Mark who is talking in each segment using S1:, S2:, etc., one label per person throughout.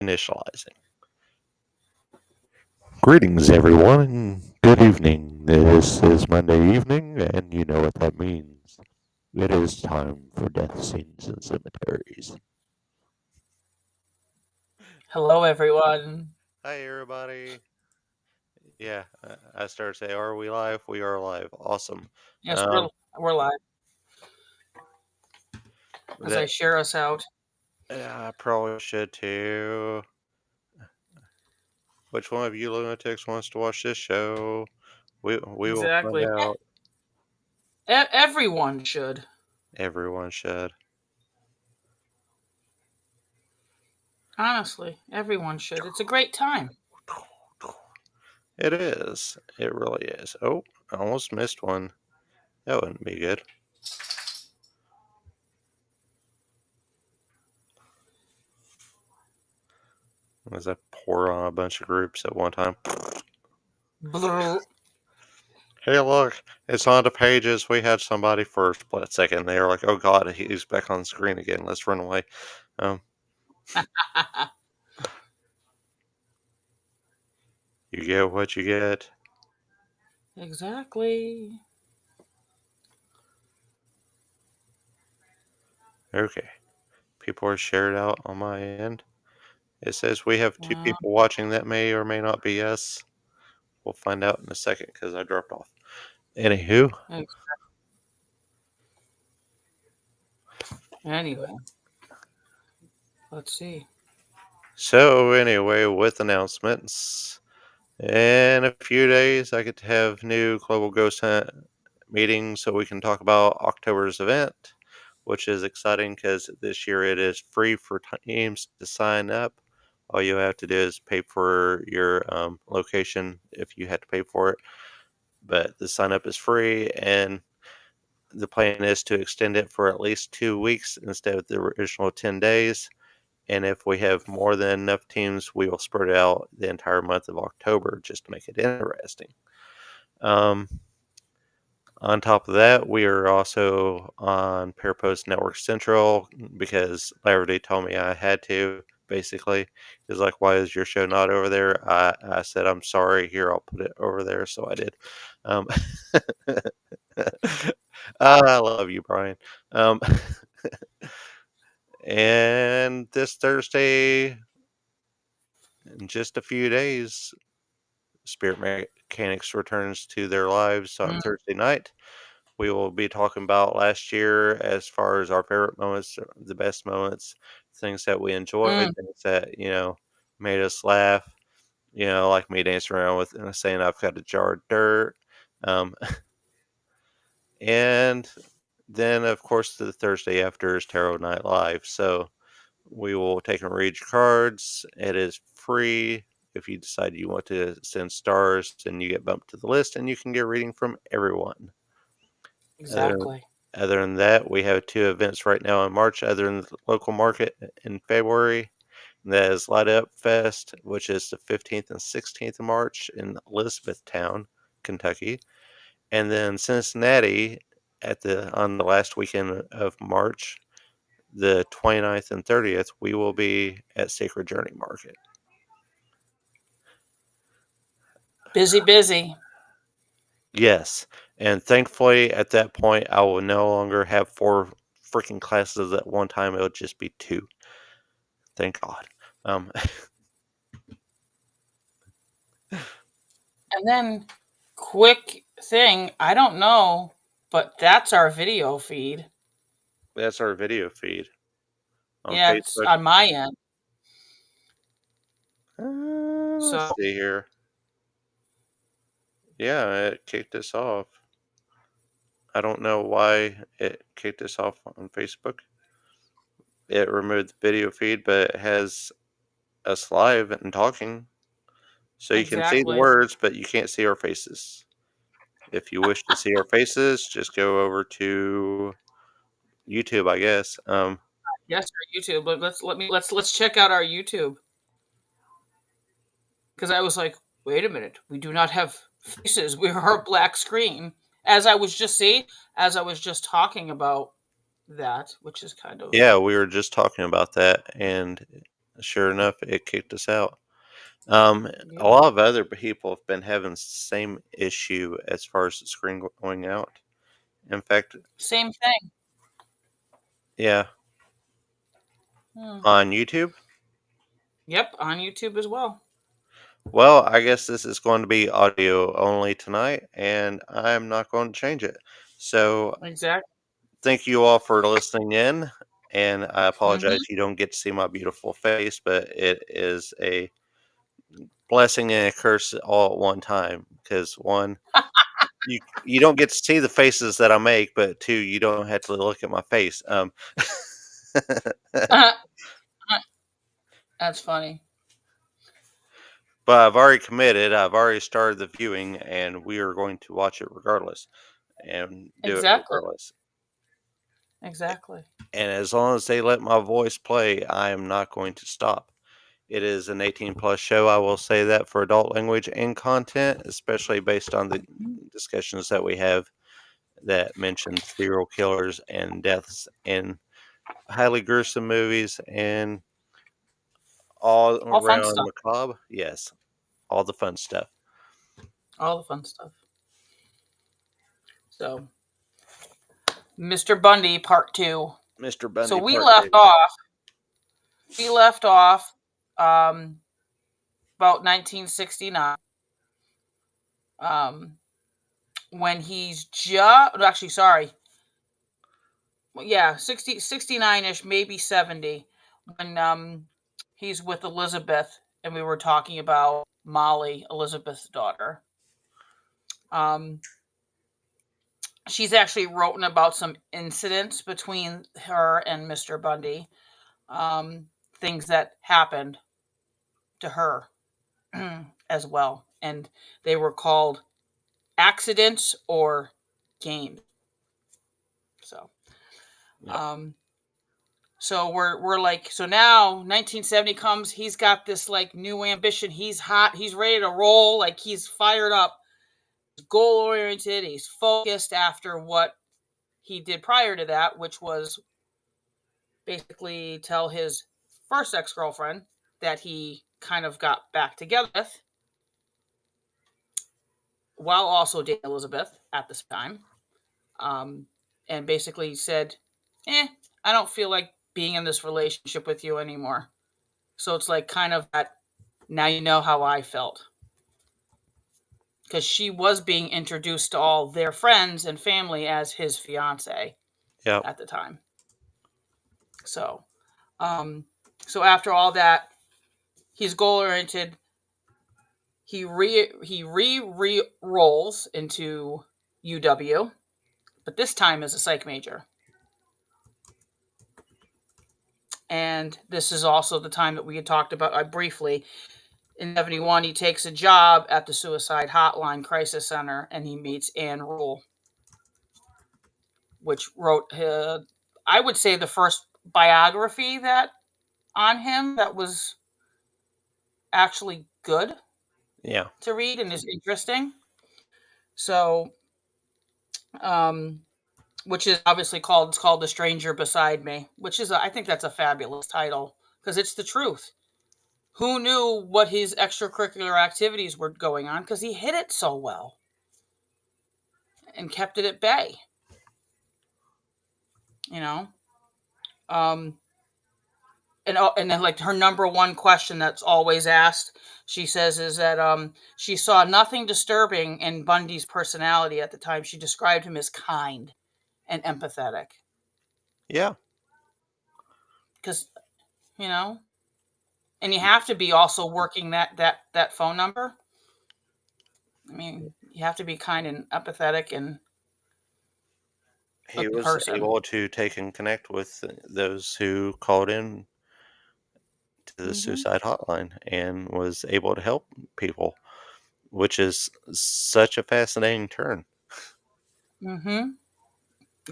S1: Initializing. Greetings, everyone. Good evening. This is Monday evening, and you know what that means. It is time for death scenes and cemeteries.
S2: Hello, everyone.
S1: Hi, everybody. Yeah, I started to say, "Are we live? We are live. Awesome."
S2: Yes,
S1: Um,
S2: we're live as I
S1: that
S2: share us out.
S1: I probably should too. Which one of you lunatics wants to watch this show? We will find
S2: Exactly.
S1: out.
S2: Everyone should.
S1: Everyone should.
S2: Honestly, everyone should. It's a great time.
S1: It is. It really is. Oh, I almost missed one. That wouldn't be good. As I pour on a bunch of groups at one time.
S2: Blr.
S1: Hey, look, it's on the pages. We had somebody for a split second. They were like, "Oh God, he's back on the screen again. Let's run away." Um, you get what you get.
S2: Exactly.
S1: Okay, people are shared out on my end. It says we have two
S2: Well,
S1: people watching. That may or may not be us. We'll find out in a second because I dropped off. Anywho,
S2: ex- anyway, let's see.
S1: so anyway, with announcements. In a few days, I get to have new Global Ghost Hunt meetings so we can talk about October's event, which is exciting because this year it is free for teams to sign up. All you have to do is pay for your location if you had to pay for it, but the sign up is free, and the plan is to extend it for at least 2 weeks instead of the original 10 days. And if we have more than enough teams, we will spread it out the entire month of October just to make it interesting. Um, on top of that, we are also on Parapost Network Central because Laverty told me I had to. Basically, he's like, "Why is your show not over there?" I said, "I'm sorry. Here, I'll put it over there." So I did. Um, I love you, Brian. Um, and this Thursday, in just a few days, Spirit Mechanics returns to their lives on
S2: Mm,
S1: Thursday night. We will be talking about last year as far as our favorite moments, the best moments, things that we enjoyed,
S2: mm.
S1: things that, made us laugh, like me dancing around with and saying I've got a jar of dirt. Um, and then, of course, the Thursday after is Tarot Night Live. So we will take and read your cards. It is free. If you decide you want to send stars, then you get bumped to the list and you can get a reading from everyone. Other,
S2: Exactly.
S1: other than that, we have two events right now in March, other than the local market in February. And that is Light Up Fest, which is the 15th and 16th of March in Elizabethtown, Kentucky. And then Cincinnati on the last weekend of March, the 29th and 30th, we will be at Sacred Journey Market.
S2: Busy, busy.
S1: Yes. And thankfully, at that point, I will no longer have four freaking classes at one time. It'll just be two. Thank God. Um,
S2: And then, quick thing. I don't know, but that's our video feed.
S1: that's our video feed on
S2: Yeah, it's
S1: Facebook.
S2: on my end.
S1: Let's
S2: So
S1: see here. Yeah, it kicked us off. I don't know why it kicked us off on Facebook. It removed the video feed, but it has us live and talking. So you can see the
S2: exactly.
S1: words, but you can't see our faces. If you wish to see our faces, just go over to YouTube, I guess.
S2: Yes, our YouTube. But let's check out our YouTube because I was like, wait a minute, we do not have faces. We are a black screen. As I was just talking about that, which is kind of
S1: Yeah, we were just talking about that, and Sure enough, it kicked us out. A
S2: Yep.
S1: lot of other people have been having the same issue as far as the screen going out. In fact,
S2: Same thing.
S1: yeah,
S2: Hmm.
S1: on YouTube.
S2: Yep, on YouTube as well.
S1: Well, I guess this is going to be audio only tonight, and I'm not going to change it. So,
S2: Exactly.
S1: thank you all for listening in, and I
S2: Hmm.
S1: apologize you don't get to see my beautiful face, but it is a blessing and a curse all at one time. Because one, you don't get to see the faces that I make, but two, you don't have to look at my face.
S2: That's funny.
S1: But I've already committed. I've already started the viewing, and we are going to watch it regardless, and do it
S2: Exactly.
S1: regardless.
S2: Exactly.
S1: And as long as they let my voice play, I am not going to stop. It is an 18 plus show. I will say that for adult language and content, especially based on the
S2: Mhm.
S1: discussions that we have that mention serial killers and deaths in highly gruesome movies and all
S2: All fun
S1: around
S2: stuff.
S1: macabre. Yes, all the fun stuff.
S2: All the fun stuff. So, Mr. Bundy Part 2.
S1: Mr.
S2: So
S1: Bundy
S2: we
S1: Part
S2: left
S1: 2.
S2: off. We left off um, about 1969. Um, when he's just actually sorry, yeah, 69ish, maybe 70, when he's with Elizabeth, and we were talking about Molly, Elizabeth's daughter. Um, she's actually written about some incidents between her and Mr. Bundy, um, things that happened to her as well, and they were called accidents or games. So,
S1: Yep.
S2: um, so we're like, so now 1970 comes. He's got this like new ambition. He's hot. He's ready to roll. Like he's fired up. He's goal oriented. He's focused after what he did prior to that, which was basically tell his first ex girlfriend that he kind of got back together with, while also dating Elizabeth at this time. Um, and basically said, I don't feel like being in this relationship with you anymore. So it's like kind of that, now you know how I felt. Because she was being introduced to all their friends and family as his fiance
S1: Yep.
S2: at the time. So, um, so after all that, he's goal oriented. He rolls into UW, but this time as a psych major. And this is also the time that we had talked about briefly. In 71, he takes a job at the Suicide Hotline Crisis Center, and he meets Anne Rule, which wrote, I would say, the first biography that on him that was actually good
S1: Yeah.
S2: to read and is interesting. So, um, which is obviously called, it's called The Stranger Beside Me, which is I think that's a fabulous title because it's the truth. Who knew what his extracurricular activities were going on, because he hid it so well and kept it at bay, you know. Um, and then like her number one question that's always asked, she says, is that she saw nothing disturbing in Bundy's personality at the time. She described him as kind and empathetic,
S1: Yeah.
S2: because you know, and you have to be also working that phone number. I mean, you have to be kind and empathetic and a
S1: He
S2: good
S1: was
S2: person.
S1: able to take and connect with those who called in to the
S2: Mm-hmm.
S1: suicide hotline and was able to help people, which is such a fascinating turn.
S2: Mm-hmm.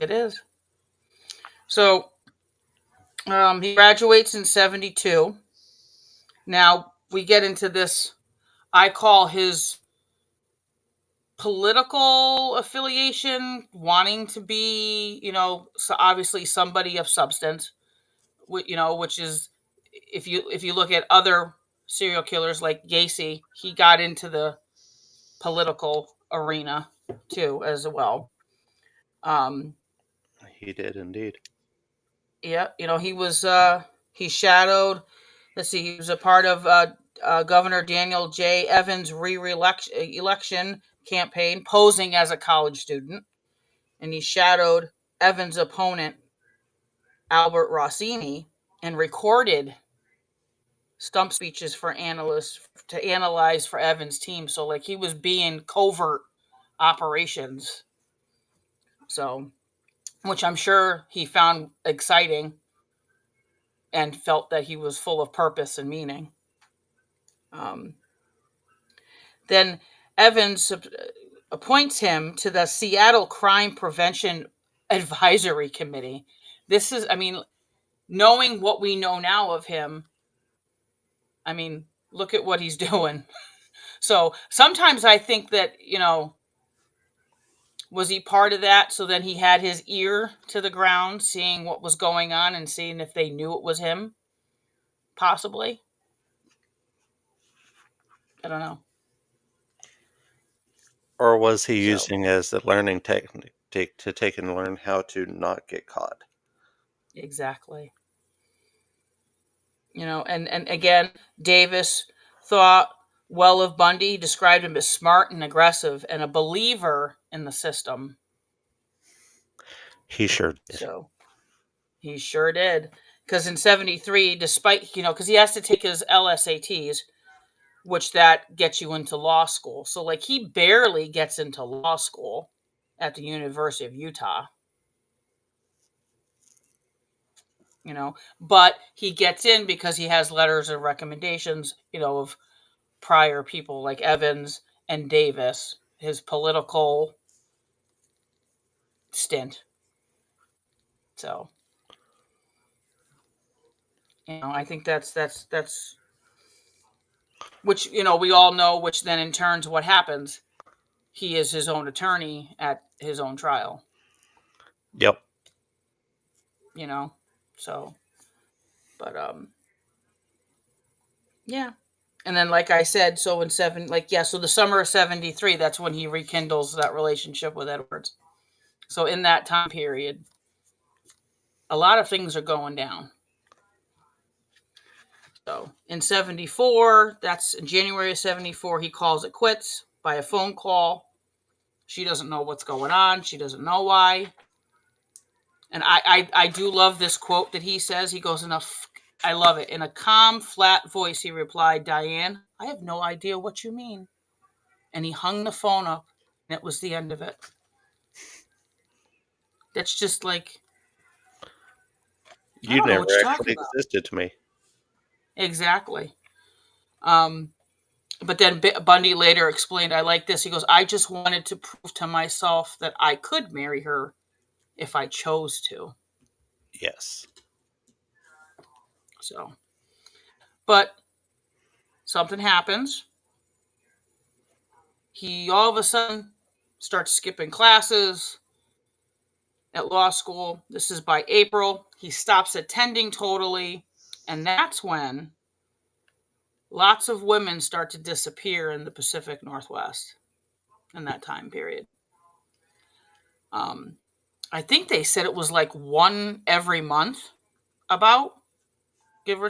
S2: It is. So he graduates in 72. Now we get into this. I call his political affiliation, wanting to be, so obviously somebody of substance, which is if you look at other serial killers like Gacy, he got into the political arena too as well. Um,
S1: He did indeed.
S2: yeah, he shadowed. Let's see, he was a part of Governor Daniel J. Evans' re-election campaign, posing as a college student, and he shadowed Evans' opponent Albert Rossini and recorded stump speeches for analysts to analyze for Evans' team. So like he was being covert operations. So which I'm sure he found exciting and felt that he was full of purpose and meaning. Um, then Evans appoints him to the Seattle Crime Prevention Advisory Committee. This is, I mean, knowing what we know now of him, I mean, look at what he's doing. So sometimes I think that, was he part of that? So then he had his ear to the ground, seeing what was going on and seeing if they knew it was him, possibly. I don't know.
S1: Or was he
S2: So
S1: using as a learning technique to take and learn how to not get caught?
S2: exactly. And again, Davis thought well of Bundy, described him as smart and aggressive and a believer in the system.
S1: He sure did.
S2: So he sure did. Because in 73, despite, because he has to take his LSATs, which that gets you into law school. So like he barely gets into law school at the University of Utah, but he gets in because he has letters of recommendations, of prior people like Evans and Davis, his political stint. So, I think that's which, we all know, which then in turns what happens. He is his own attorney at his own trial,
S1: Yep.
S2: you know. So, but yeah. And then like I said, so in so the summer of 73, that's when he rekindles that relationship with Edwards. So in that time period, a lot of things are going down. So in 74, that's in January of 74, he calls it quits by a phone call. She doesn't know what's going on. She doesn't know why. And I do love this quote that he says. He goes, I love it. In a calm, flat voice, he replied, Diane, I have no idea what you mean. And he hung the phone up, and it was the end of it. That's just like, I
S1: You
S2: don't know
S1: never
S2: what you're talking
S1: actually
S2: about.
S1: existed to me.
S2: Exactly. Um, But then Bundy later explained, I like this. He goes, I just wanted to prove to myself that I could marry her if I chose to.
S1: Yes.
S2: So, but something happens. He all of a sudden starts skipping classes at law school. This is by April. He stops attending totally. And that's when lots of women start to disappear in the Pacific Northwest in that time period. Um, I think they said it was like one every month, about give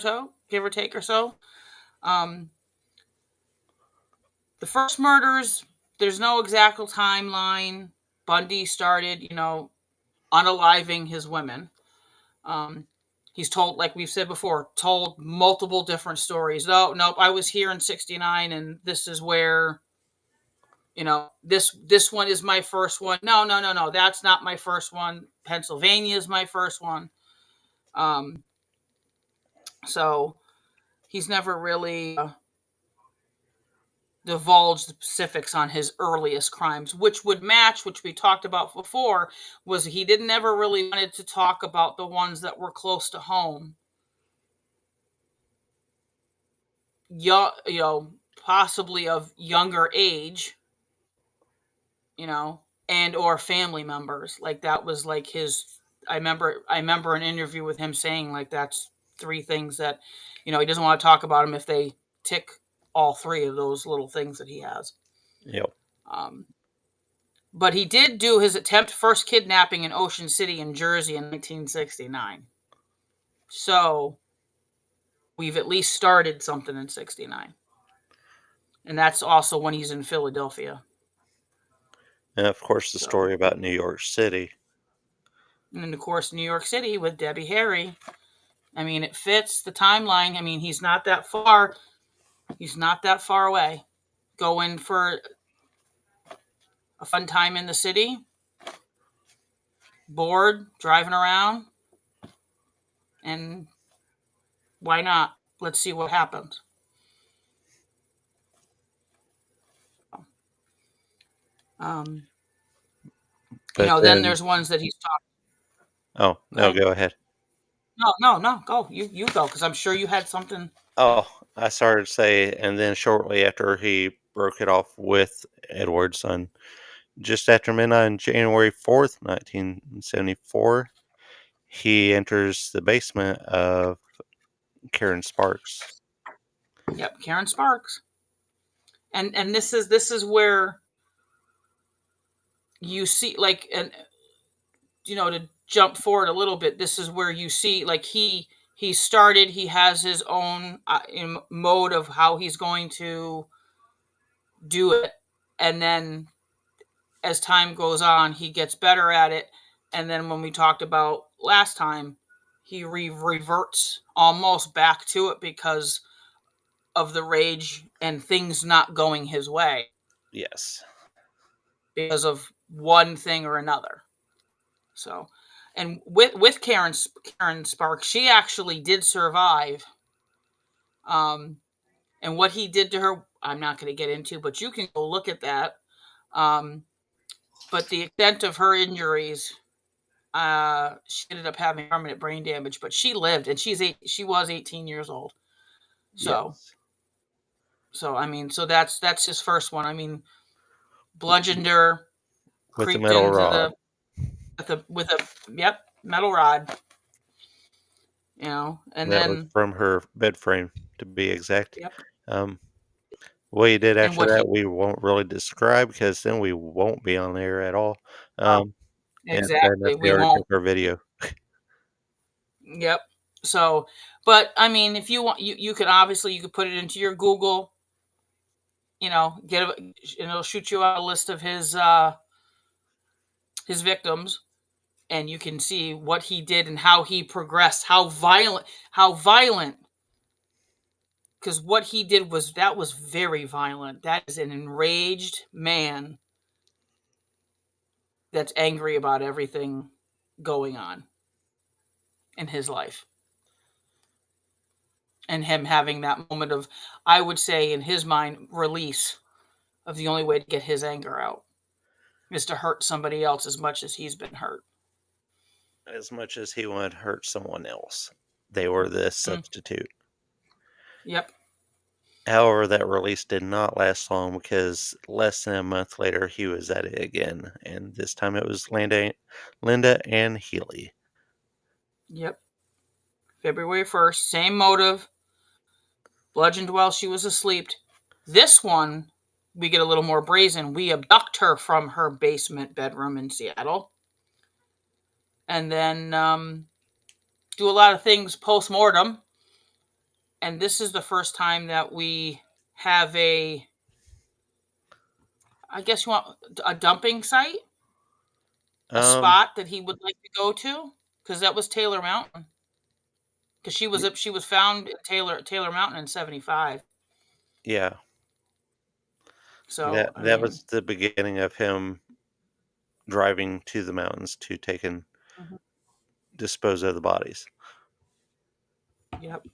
S2: or take or so. Um, the first murders, there's no exact timeline. Bundy started, unaliving his women. Um, he's told, like we've said before, told multiple different stories. No, nope, I was here in '69, and this is where, this one is my first one. No, no, no, no, that's not my first one. Pennsylvania is my first one. Um, so he's never really divulge the specifics on his earliest crimes, which would match, which we talked about before, was he didn't ever really wanted to talk about the ones that were close to home. Young, possibly of younger age, and or family members. Like that was like his I remember an interview with him saying like three things that, he doesn't want to talk about them if they tick all three of those little things that he has.
S1: Yep.
S2: Um, but he did do his attempt first kidnapping in Ocean City in Jersey in 1969. So we've at least started something in 69. And that's also when he's in Philadelphia.
S1: And of course, the
S2: So,
S1: story about New York City.
S2: and then of course, New York City with Debbie Harry. I mean, it fits the timeline. I mean, he's not that far. He's not that far away. Going for a fun time in the city, bored, driving around, and why not? Let's see what happens. Um,
S1: But
S2: then
S1: then,
S2: there's ones that he's talking.
S1: oh,
S2: Go
S1: no,
S2: ahead.
S1: go ahead.
S2: No, no, no. Go. You go because I'm sure you had something.
S1: Oh, I started to say, and then shortly after he broke it off with Edward's son, just after midnight on January 4th, 1974, he enters the basement of Karen Sparks.
S2: Yep, Karen Sparks. And this is where you see like and to jump forward a little bit. This is where you see like he started. He has his own mode of how he's going to do it, and then as time goes on, he gets better at it. And then when we talked about last time, he reverts almost back to it because of the rage and things not going his way
S1: Yes.
S2: because of one thing or another. So, and with Karen Sparks, she actually did survive. Um, and what he did to her, I'm not going to get into, but you can go look at that. Um, but the extent of her injuries, she ended up having permanent brain damage, but she lived, and she was 18 years old. So,
S1: Yes.
S2: I mean, so that's his first one. I mean, bludgeoned her,
S1: With the
S2: creeped
S1: metal
S2: into
S1: rod.
S2: the with a yep metal rod, and
S1: That was
S2: then
S1: from her bed frame, to be exact.
S2: yep,
S1: Um, what he did
S2: and
S1: after
S2: what
S1: that,
S2: he
S1: we won't really describe because then we won't be on there at all.
S2: oh,
S1: Um, and it's bad enough
S2: exactly
S1: they
S2: we
S1: already
S2: won't
S1: took our video.
S2: yep. So, but I mean, if you want, you could obviously you could put it into your Google, get and it'll shoot you out a list of his victims, and you can see what he did and how he progressed, how violent. Because what he did was very violent. That is an enraged man that's angry about everything going on in his life, and him having that moment of, I would say, in his mind, release of the only way to get his anger out is to hurt somebody else as much as he's been hurt.
S1: As much as he wanted to hurt someone else, they were the
S2: Mm,
S1: substitute.
S2: yep.
S1: However, that release did not last long because less than a month later, he was at it again, and this time it was Linda and Healy.
S2: Yep. February 1st, same motive, bludgeoned while she was asleep. This one, we get a little more brazen. We abduct her from her basement bedroom in Seattle, and then do a lot of things post mortem. And this is the first time that we have I guess you want a dumping site, a
S1: Um,
S2: spot that he would like to go to, because that was Taylor Mountain. Because she was found at Taylor Mountain in '75.
S1: yeah,
S2: So I
S1: that
S2: mean,
S1: was the beginning of him driving to the mountains to take and
S2: mhm,
S1: dispose of the bodies.
S2: yep.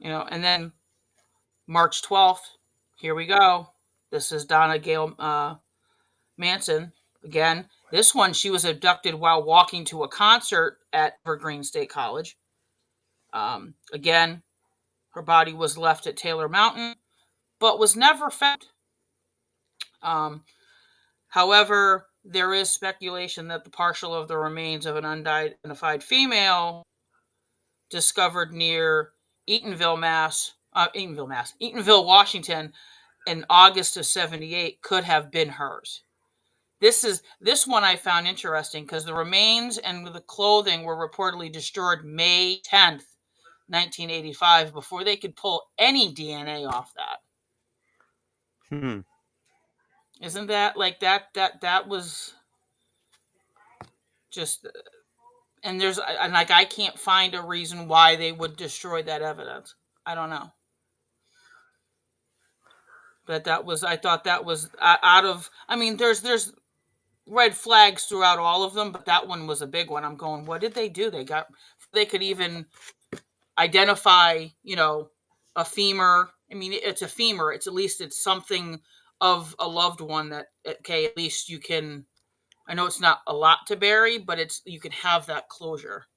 S2: And then March 12th, here we go. This is Donna Gale Manson again. This one, she was abducted while walking to a concert at Evergreen State College. Again, her body was left at Taylor Mountain, but was never found. Um, However, there is speculation that the partial of the remains of an unidentified female discovered near Eatonville, Washington, in August of '78 could have been hers. This one I found interesting because the remains and the clothing were reportedly destroyed May 10th, 1985, before they could pull any DNA off that.
S1: Hmm.
S2: Isn't that like that was just, and there's and like I can't find a reason why they would destroy that evidence. I don't know. But that was, I thought that was out of, I mean, there's red flags throughout all of them, but that one was a big one. I'm going, what did they do? They could even identify, a femur. I mean, it's a femur. It's at least it's something of a loved one that, okay, at least you can, I know it's not a lot to bury, but you can have that closure.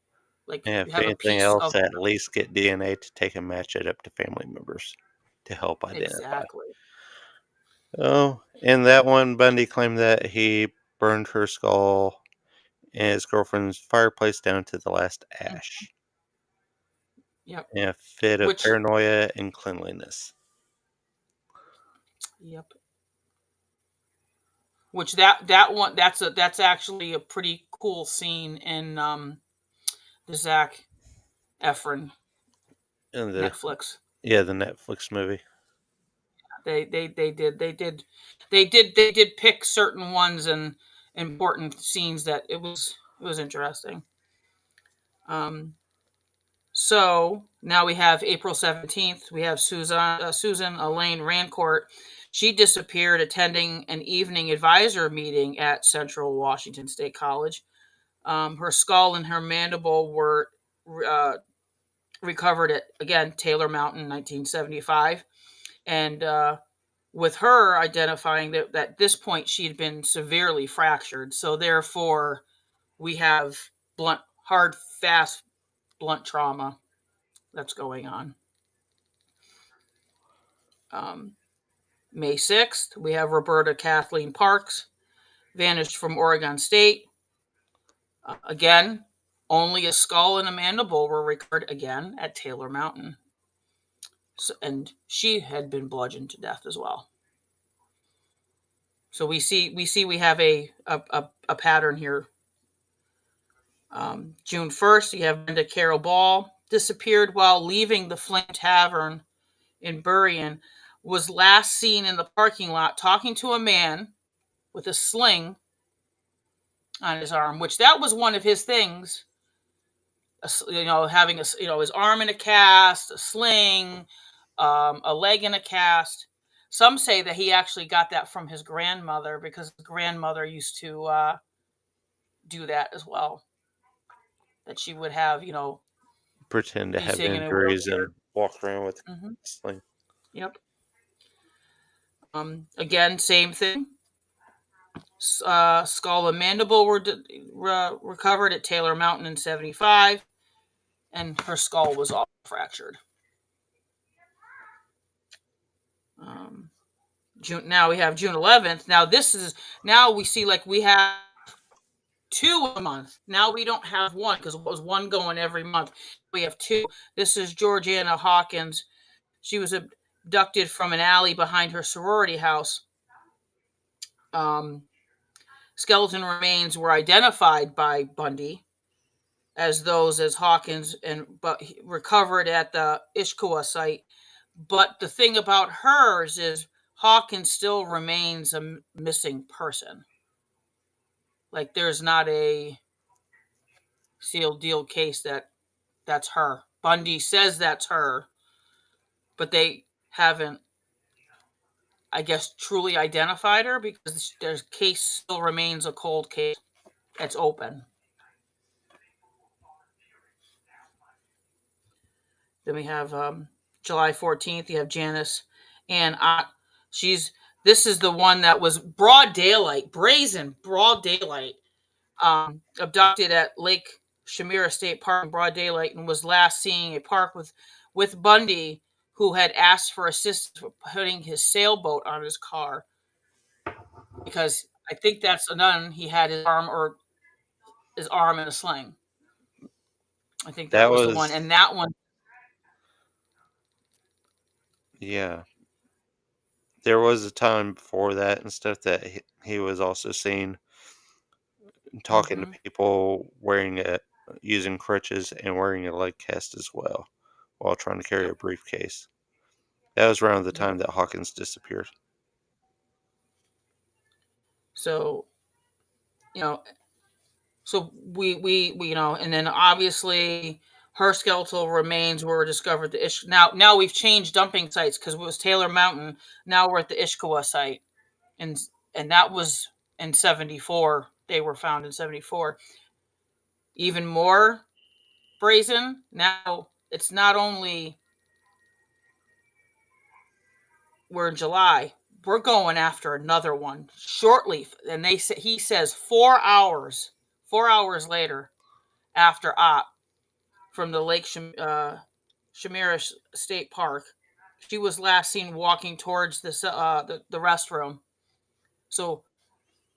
S2: Like
S1: And
S2: you
S1: if
S2: have a
S1: anything
S2: piece
S1: else,
S2: of
S1: at least get DNA to take and match it up to family members to help identify.
S2: exactly.
S1: Oh, in that one, Bundy claimed that he burned her skull and his girlfriend's fireplace down to the last
S2: Mm,
S1: ash
S2: yep.
S1: in a fit of
S2: Which,
S1: paranoia and cleanliness.
S2: yep. Which that one that's actually a pretty cool scene in the Zac Efron
S1: And
S2: Netflix.
S1: the Netflix movie.
S2: They did pick certain ones and important scenes that it was interesting. Um, so now we have April 17th. We have Susan Elaine Rancourt. She disappeared attending an evening advisor meeting at Central Washington State College. Her skull and her mandible were uh, recovered at, again, Taylor Mountain, 1975, and with her identifying that at this point she had been severely fractured. So therefore, we have blunt, hard, fast, blunt trauma that's going on. Um, May 6th, we have Roberta Kathleen Parks, vanished from Oregon State. Again, only a skull and a mandible were recovered again at Taylor Mountain. So, and she had been bludgeoned to death as well. So we have a pattern here. June 1st, you have Brenda Carol Ball disappeared while leaving the Flame Tavern in Burien. Was last seen in the parking lot talking to a man with a sling on his arm, which that was one of his things. Having his arm in a cast, a sling, a leg in a cast. Some say that he actually got that from his grandmother because his grandmother used to do that as well. That she would have,
S1: Pretend to
S2: be
S1: have
S2: sitting in a
S1: injuries
S2: wheelchair.
S1: and walk around with
S2: Hmm.
S1: a sling.
S2: Yep. Again, same thing. Skull and mandible were recovered at Taylor Mountain in '75, and her skull was all fractured. Um, now we have June 11th. Now we see like we have two a month. Now we don't have one because it was one going every month. We have two. This is Georgiana Hawkins. She was abducted from an alley behind her sorority house. Um, Skeleton remains were identified by Bundy as Hawkins and but recovered at the Ishkawa site. But the thing about hers is Hawkins still remains a missing person. Like there's not a sealed deal case that's her. Bundy says that's her, but they haven't, I guess, truly identified her because their case still remains a cold case. It's open. Then we have July 14th. You have Janice, and she's this is the one that was broad daylight, brazen broad daylight, abducted at Lake Shamira State Park in broad daylight, and was last seen a park with Bundy, who had asked for assistance with putting his sailboat on his car because I think that's none. He had his arm in a sling. I think that
S1: That
S2: was the one,
S1: was
S2: and that one.
S1: yeah. There was a time before that and stuff that he was also seen talking to
S2: Mm-hmm.
S1: people wearing a using crutches and wearing a leg cast as well while trying to carry
S2: Yep.
S1: a briefcase. That was around the
S2: Yep.
S1: time that Hawkins disappeared.
S2: So you know, so we and then obviously her skeletal remains were discovered. Now we've changed dumping sites because it was Taylor Mountain. Now we're at the Ishkawa site, and and that was in '74. They were found in '74. Even more brazen. Now it's not only we're in July. We're going after another one shortly, and he says 4 hours later after op from the Lake Shamiris State Park. She was last seen walking towards the restroom. So,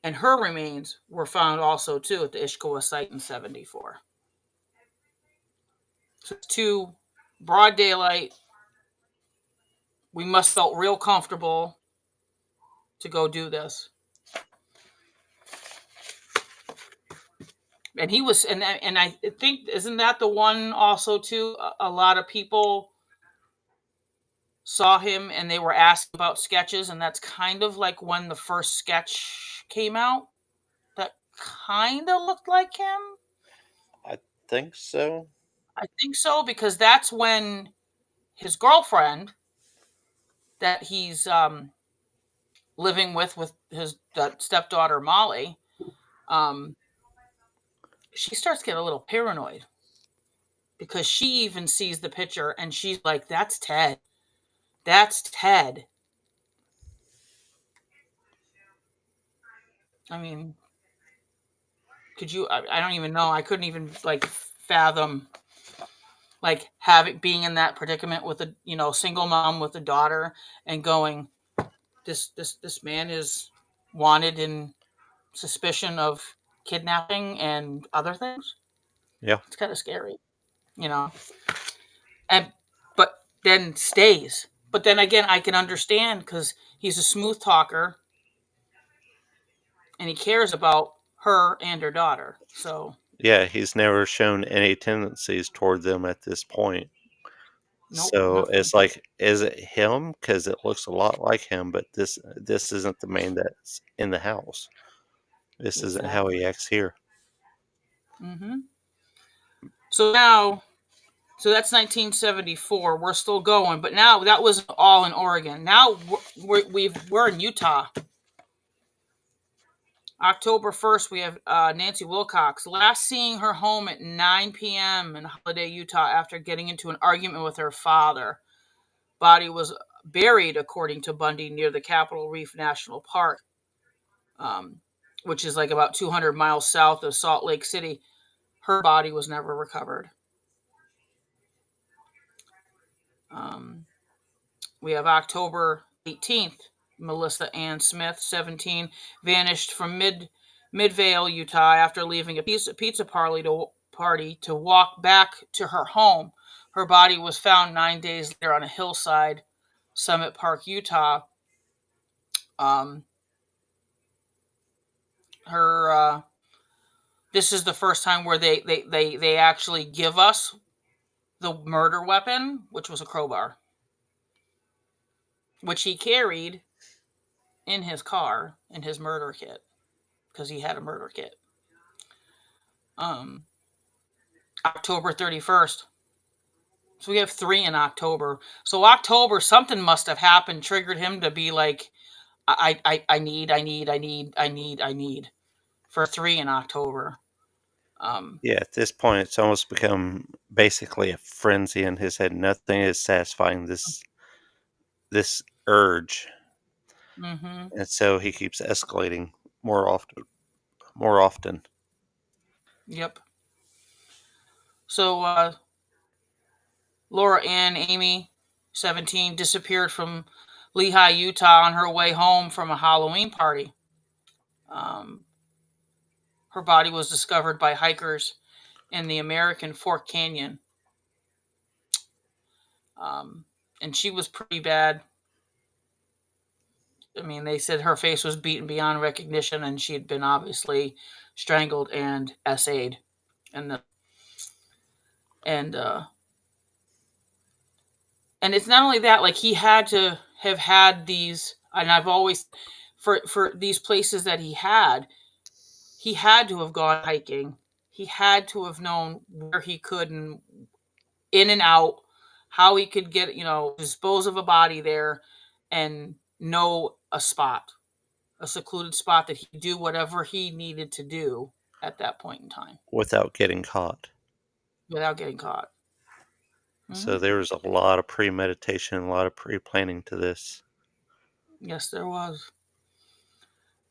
S2: and her remains were found also too at the Ishkawa site in '74. So it's two broad daylight. We must felt real comfortable to go do this. And he was, and I think isn't that the one also too? A lot of people saw him and they were asked about sketches, and that's kind of like when the first sketch came out that kind of looked like him.
S1: I think so.
S2: I think so because that's when his girlfriend that he's living with his stepdaughter Molly, um, she starts getting a little paranoid because she even sees the picture and she's like, "That's Ted. That's Ted." I mean, could you? I don't even know. I couldn't even like fathom like having being in that predicament with a single mom with a daughter and going, this man is wanted in suspicion of kidnapping and other things.
S1: Yeah.
S2: It's kind of scary, you know. And but then stays. But then again, I can understand because he's a smooth talker and he cares about her and her daughter. So
S1: Yeah, he's never shown any tendencies toward them at this point.
S2: nope,
S1: So
S2: nothing.
S1: it's like, is it him? Because it looks a lot like him, but this isn't the man that's in the house. This isn't how he
S2: Exactly.
S1: acts here.
S2: Mm-hmm. So now, so that's 1974. We're still going, but now that was all in Oregon. Now we're in Utah. October 1st, we have Nancy Wilcox last seeing her home at 9 p.m. in Holiday, Utah, after getting into an argument with her father. Body was buried, according to Bundy, near the Capitol Reef National Park, um, which is like about 200 miles south of Salt Lake City. Her body was never recovered. Um, we have October 18th. Melissa Ann Smith, 17, vanished from Midvale, Utah, after leaving a pizza party to walk back to her home. Her body was found 9 days later on a hillside, Summit Park, Utah. Um, her This is the first time where they actually give us the murder weapon, which was a crowbar, which he carried in his car in his murder kit because he had a murder kit. Um, October 31st. So we have three in October. So October, something must have happened, triggered him to be like, I need for three in October. Um,
S1: Yeah, at this point, it's almost become basically a frenzy in his head. Nothing is satisfying this urge,
S2: mm-hmm.
S1: and so he keeps escalating more often. More often.
S2: Yep. So Laura Ann Amy, 17, disappeared from Lehi, Utah on her way home from a Halloween party. Um, her body was discovered by hikers in the American Fork Canyon, um, and she was pretty bad. I mean, they said her face was beaten beyond recognition, and she had been obviously strangled and essayed. And the and and it's not only that, like he had to have had these, and I've always for these places that he had to have gone hiking. He had to have known where he could and in and out, how he could get, dispose of a body there and know a spot, a secluded spot that he could do whatever he needed to do at that point in time
S1: without getting caught.
S2: without getting caught.
S1: So
S2: Hmm.
S1: there was a lot of premeditation, a lot of pre-planning to this.
S2: Yes, there was.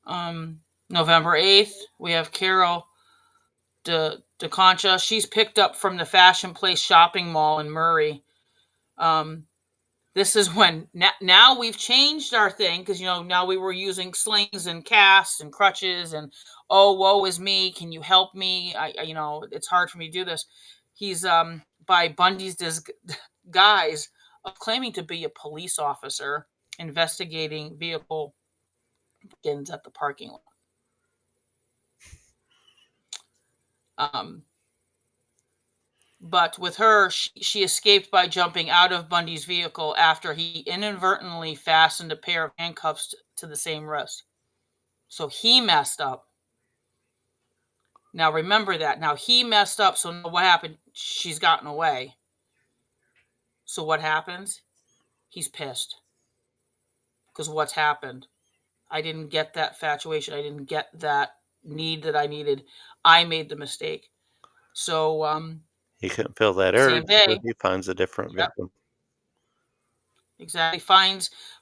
S2: Um, November 8th, we have Carol De Concha. She's picked up from the Fashion Place shopping mall in Murray. Um, this is when now we've changed our thing because now we were using slings and casts and crutches and oh woe is me, can you help me, it's hard for me to do this. He's by Bundy's disguise of claiming to be a police officer investigating vehicle begins at the parking lot. um, but with her, she escaped by jumping out of Bundy's vehicle after he inadvertently fastened a pair of handcuffs to the same wrist. So he messed up. Now remember that. Now he messed up. So what happened? She's gotten away. So what happens? He's pissed because what's happened? I didn't get that infatuation. I didn't get that need that I needed. I made the mistake. So
S1: He couldn't feel that
S2: same
S1: urge, so
S2: day.
S1: he finds a different
S2: Yep,
S1: victim.
S2: exactly.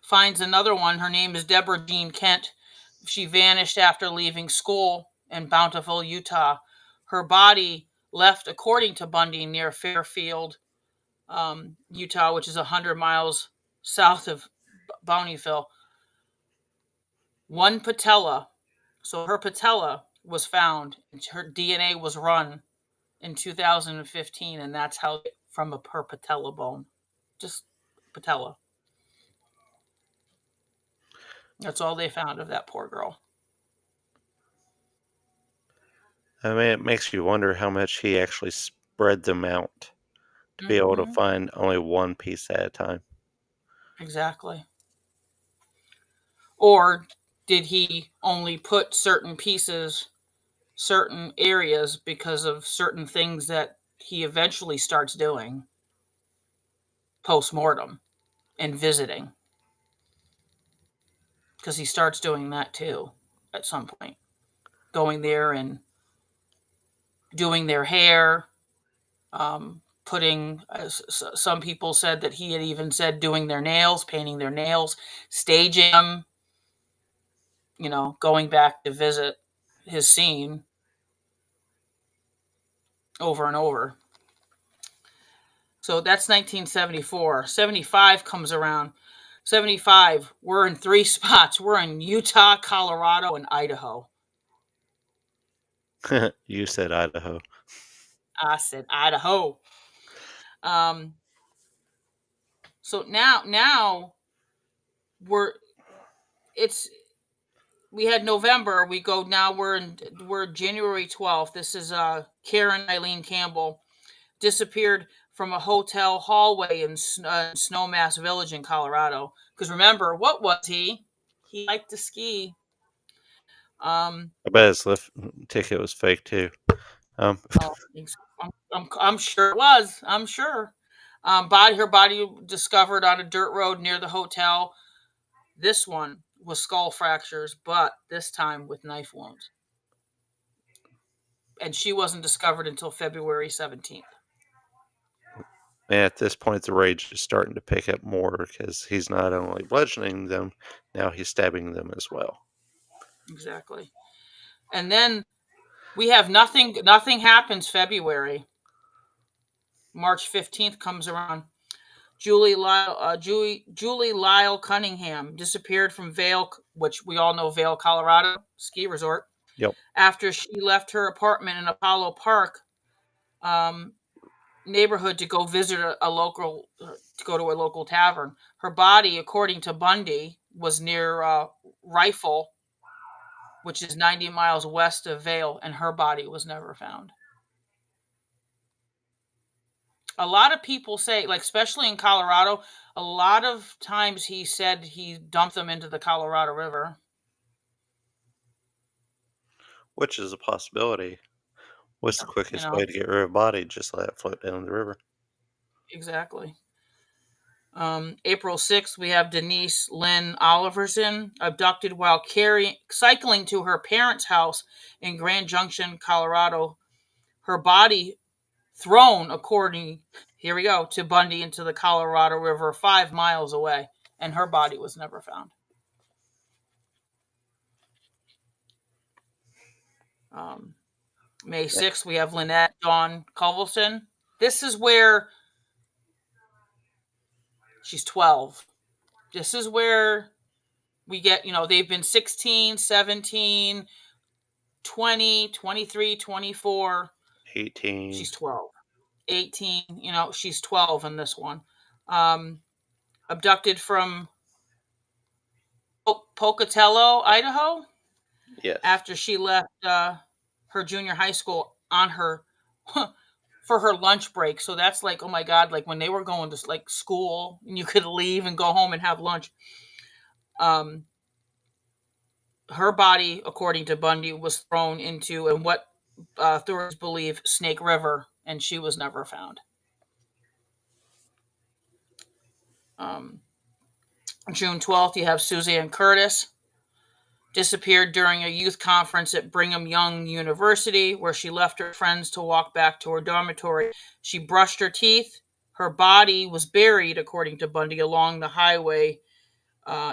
S2: Finds another one. Her name is Deborah Jean Kent. She vanished after leaving school in Bountiful, Utah. Her body left, according to Bundy, near Fairfield, Utah, which is 100 miles south of Bountiful. One patella, so her patella was found, and her DNA was run in 2015, and that's how from her patella bone, just patella. That's all they found of that poor girl.
S1: I mean, it makes you wonder how much he actually spread them out to be able to
S2: Hmm.
S1: find only one piece at a time.
S2: Exactly. Or did he only put certain pieces, certain areas, because of certain things that he eventually starts doing post mortem and visiting? Because he starts doing that too at some point, going there and doing their hair, putting, some people said that he had even said doing their nails, painting their nails, staging them, going back to visit his scene over and over. So that's 1974. 75 comes around. 75, we're in three spots. We're in Utah, Colorado, and Idaho.
S1: You said Idaho.
S2: I said Idaho. Um, so now we're it's we had November. We go now. We're January 12th. This is Karen Eileen Campbell disappeared from a hotel hallway in Snowmass Village in Colorado. Because remember, what was he? He liked to ski. Um,
S1: I bet his lift ticket was fake too. Um,
S2: oh, I'm sure it was. I'm sure. Her body discovered on a dirt road near the hotel. This one was skull fractures, but this time with knife wounds. And she wasn't discovered until February 17th.
S1: and at this point, the rage is starting to pick up more because he's not only bludgeoning them, now he's stabbing them as well.
S2: Exactly. And then we have nothing happens February. March 15th comes around. Julie Lyle Cunningham disappeared from Vail, which we all know Vail, Colorado ski resort,
S1: Yep.
S2: after she left her apartment in Apollo Park um, neighborhood to go visit a local to go to a local tavern. Her body, according to Bundy, was near Rifle, which is 90 miles west of Vail, and her body was never found. A lot of people say, like, especially in Colorado, a lot of times he said he dumped them into the Colorado River.
S1: Which is a possibility. What's the
S2: You
S1: quickest
S2: know,
S1: way to get rid of a body? Just let it float down the river.
S2: exactly. April 6th, we have Denise Lynn Oliverson abducted while cycling to her parents' house in Grand Junction, Colorado. Her body thrown, according, here we go, to Bundy into the Colorado River 5 miles away, and her body was never found. Um, May 6th, we have Lynette Dawn Culverson. This is where she's 12. This is where we get, they've been 16, 17, 20, 23, 24.
S1: 18.
S2: She's 12. 18, she's 12 in this one. Um, Abducted from Pocatello, Idaho,
S1: Yes.
S2: after she left her junior high school on her for her lunch break. So that's like, oh my God, like when they were going to like school and you could leave and go home and have lunch. Um, her body, according to Bundy, was thrown into and what authorities believe Snake River, and she was never found. Um, June 12th, you have Suzanne Curtis, disappeared during a youth conference at Brigham Young University, where she left her friends to walk back to her dormitory. She brushed her teeth. Her body was buried, according to Bundy, along the highway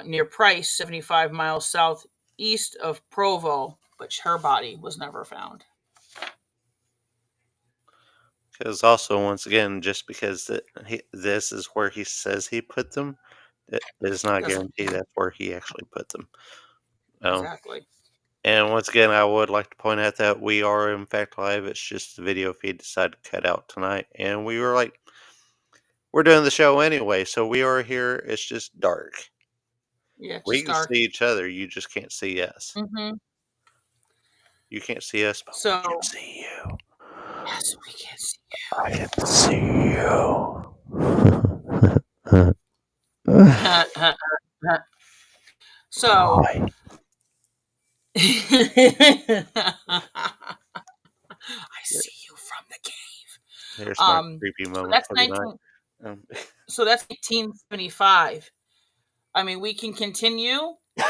S2: near Price, 75 miles southeast of Provo, but her body was never found.
S1: Because also, once again, just because this is where he says he put them, it is not
S2: Doesn't,
S1: guaranteed that's where he actually put them. Um,
S2: exactly.
S1: and once again, I would like to point out that we are in fact live. It's just the video feed decided to cut out tonight, and we were like, we're doing the show anyway, so we are here. It's just dark.
S2: Yeah,
S1: We
S2: just
S1: can
S2: dark.
S1: see each other. You just can't see us.
S2: Mm-hmm.
S1: You can't see us, but we can
S2: So,
S1: see you.
S2: yes, we can see.
S1: I can see
S2: So,
S1: you.
S2: I see you from the cave.
S1: Here's my creepy
S2: So
S1: moment
S2: that's
S1: for the night.
S2: 19.
S1: Um,
S2: So that's 1875. I mean, we can continue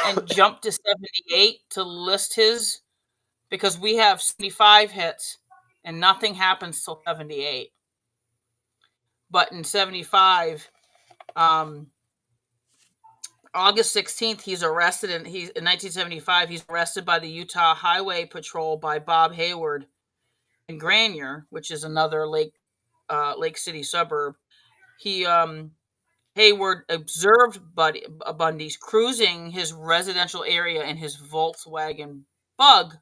S2: and jump to 78 to list his, because we have 75 hits and nothing happens till 78. But in 75, um, August 16th, he's arrested, and he's in 1975. He's arrested by the Utah Highway Patrol by Bob Hayward in Granier, which is another Lake City suburb. He Hayward observed Bundy's cruising his residential area in his Volkswagen Bug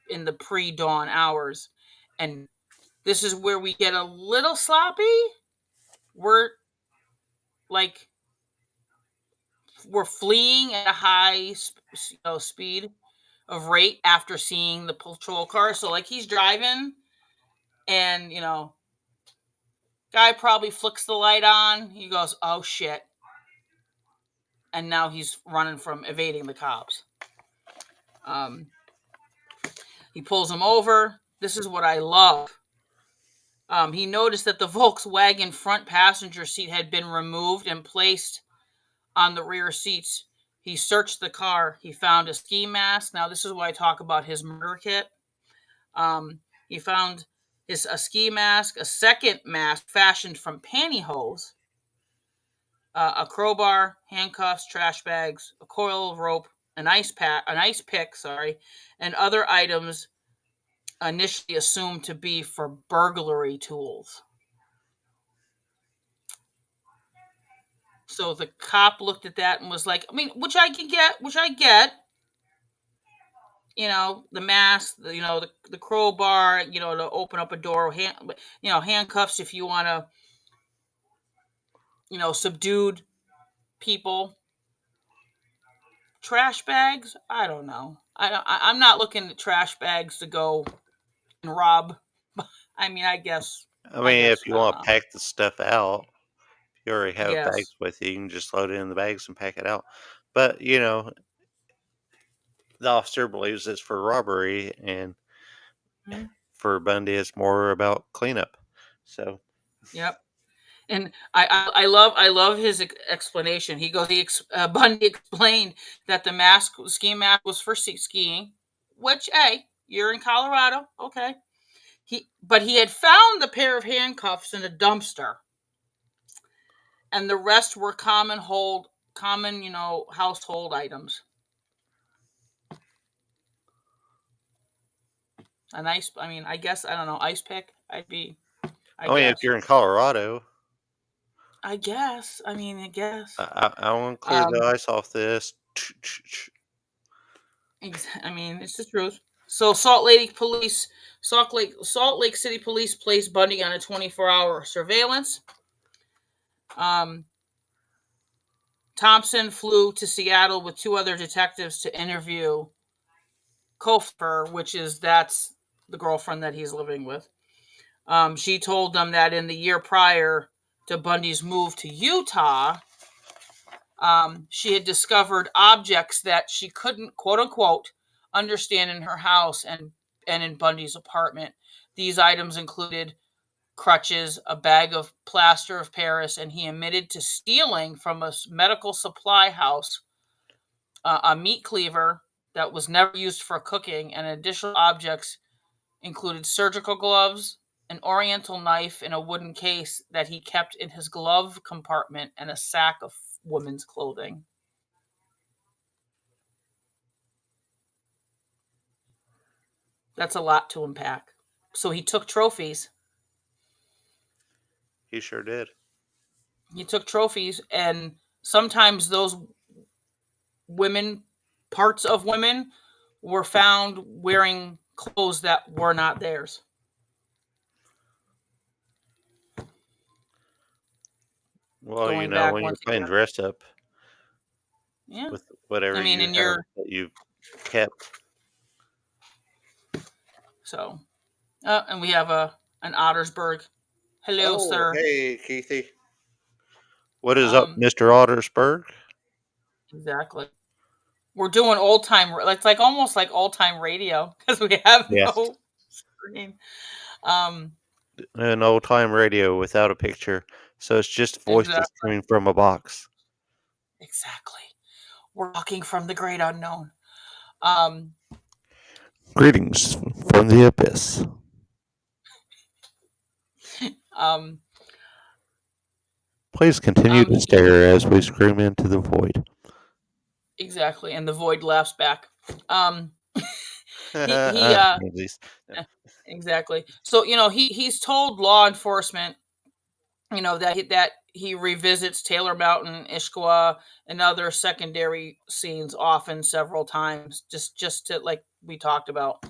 S2: in the pre-dawn hours, and this is where we get a little sloppy. We're like we're fleeing at a high speed of rate after seeing the patrol car. So like he's driving, and guy probably flicks the light on. He goes, "Oh shit!" And now he's running from evading the cops. Um, he pulls him over. This is what I love. He noticed that the Volkswagen front passenger seat had been removed and placed on the rear seats. He searched the car. He found a ski mask. Now, this is why I talk about his murder kit. He found a ski mask, a second mask fashioned from pantyhose, a crowbar, handcuffs, trash bags, a coil of rope, an ice pick, and other items initially assumed to be for burglary tools. So the cop looked at that and was like, I mean, which I get, the mask, the crowbar, to open up a door, handcuffs if you want to, subdued people. Trash bags, I don't know. I'm not looking at trash bags to go and rob. I mean,
S1: I
S2: I
S1: mean,
S2: guess
S1: if you
S2: I don't
S1: want to
S2: know.
S1: pack the stuff out, if you already have bags
S2: Yes.
S1: with you, you can just load it in the bags and pack it out. But, the officer believes it's for robbery, and
S2: Mhm.
S1: for Bundy, it's more about cleanup. So,
S2: Yep. And I love his explanation. Bundy explained that the ski mask was for skiing, which hey, you're in Colorado, okay. He had found the pair of handcuffs in a dumpster, and the rest were common household items. I mean, I guess I don't know, ice pick. I
S1: I mean, if
S2: guess.
S1: you're in Colorado,
S2: I guess.
S1: I want to clear the
S2: Um,
S1: ice off this.
S2: I mean, it's the truth. So Salt Lake City Police placed Bundy on a 24-hour surveillance. Um, Thompson flew to Seattle with two other detectives to interview Kofer, that's the girlfriend that he's living with. She told them that in the year prior to Bundy's move to Utah, she had discovered objects that she couldn't, quote unquote, understand in her house and in Bundy's apartment. These items included crutches, a bag of plaster of Paris, and he admitted to stealing from a medical supply house a meat cleaver that was never used for cooking, and additional objects included surgical gloves, an oriental knife in a wooden case that he kept in his glove compartment, and a sack of women's clothing. That's a lot to unpack. So he took trophies.
S1: He sure did.
S2: And sometimes those women, parts of women, were found wearing clothes that were not theirs.
S1: Well,
S2: Going back
S1: when you're
S2: once
S1: playing
S2: again.
S1: dress up
S2: Yeah.
S1: with whatever
S2: I mean,
S1: you
S2: in
S1: have
S2: your
S1: that you've kept.
S2: so and we have an Ottersburg. Hello,
S1: Oh,
S2: sir.
S1: hey, Keithy. What is up,
S2: Um,
S1: Mr. Ottersburg?
S2: exactly. We're doing old time. It's like almost like old time radio because we have
S1: Yes.
S2: no screen. Um,
S1: An old time radio without a picture. So it's just voices
S2: exactly.
S1: coming from a box.
S2: Exactly. We're talking from the great unknown. Um,
S1: Greetings from the abyss.
S2: um,
S1: Please continue to
S2: he
S1: stare as we scream into the void.
S2: exactly, and the void laughs back. Um, he
S1: Pansies. No.
S2: exactly. So he's told law enforcement that he revisits Taylor Mountain, Ishkawa, and other secondary scenes often, several times, just to, like we talked about,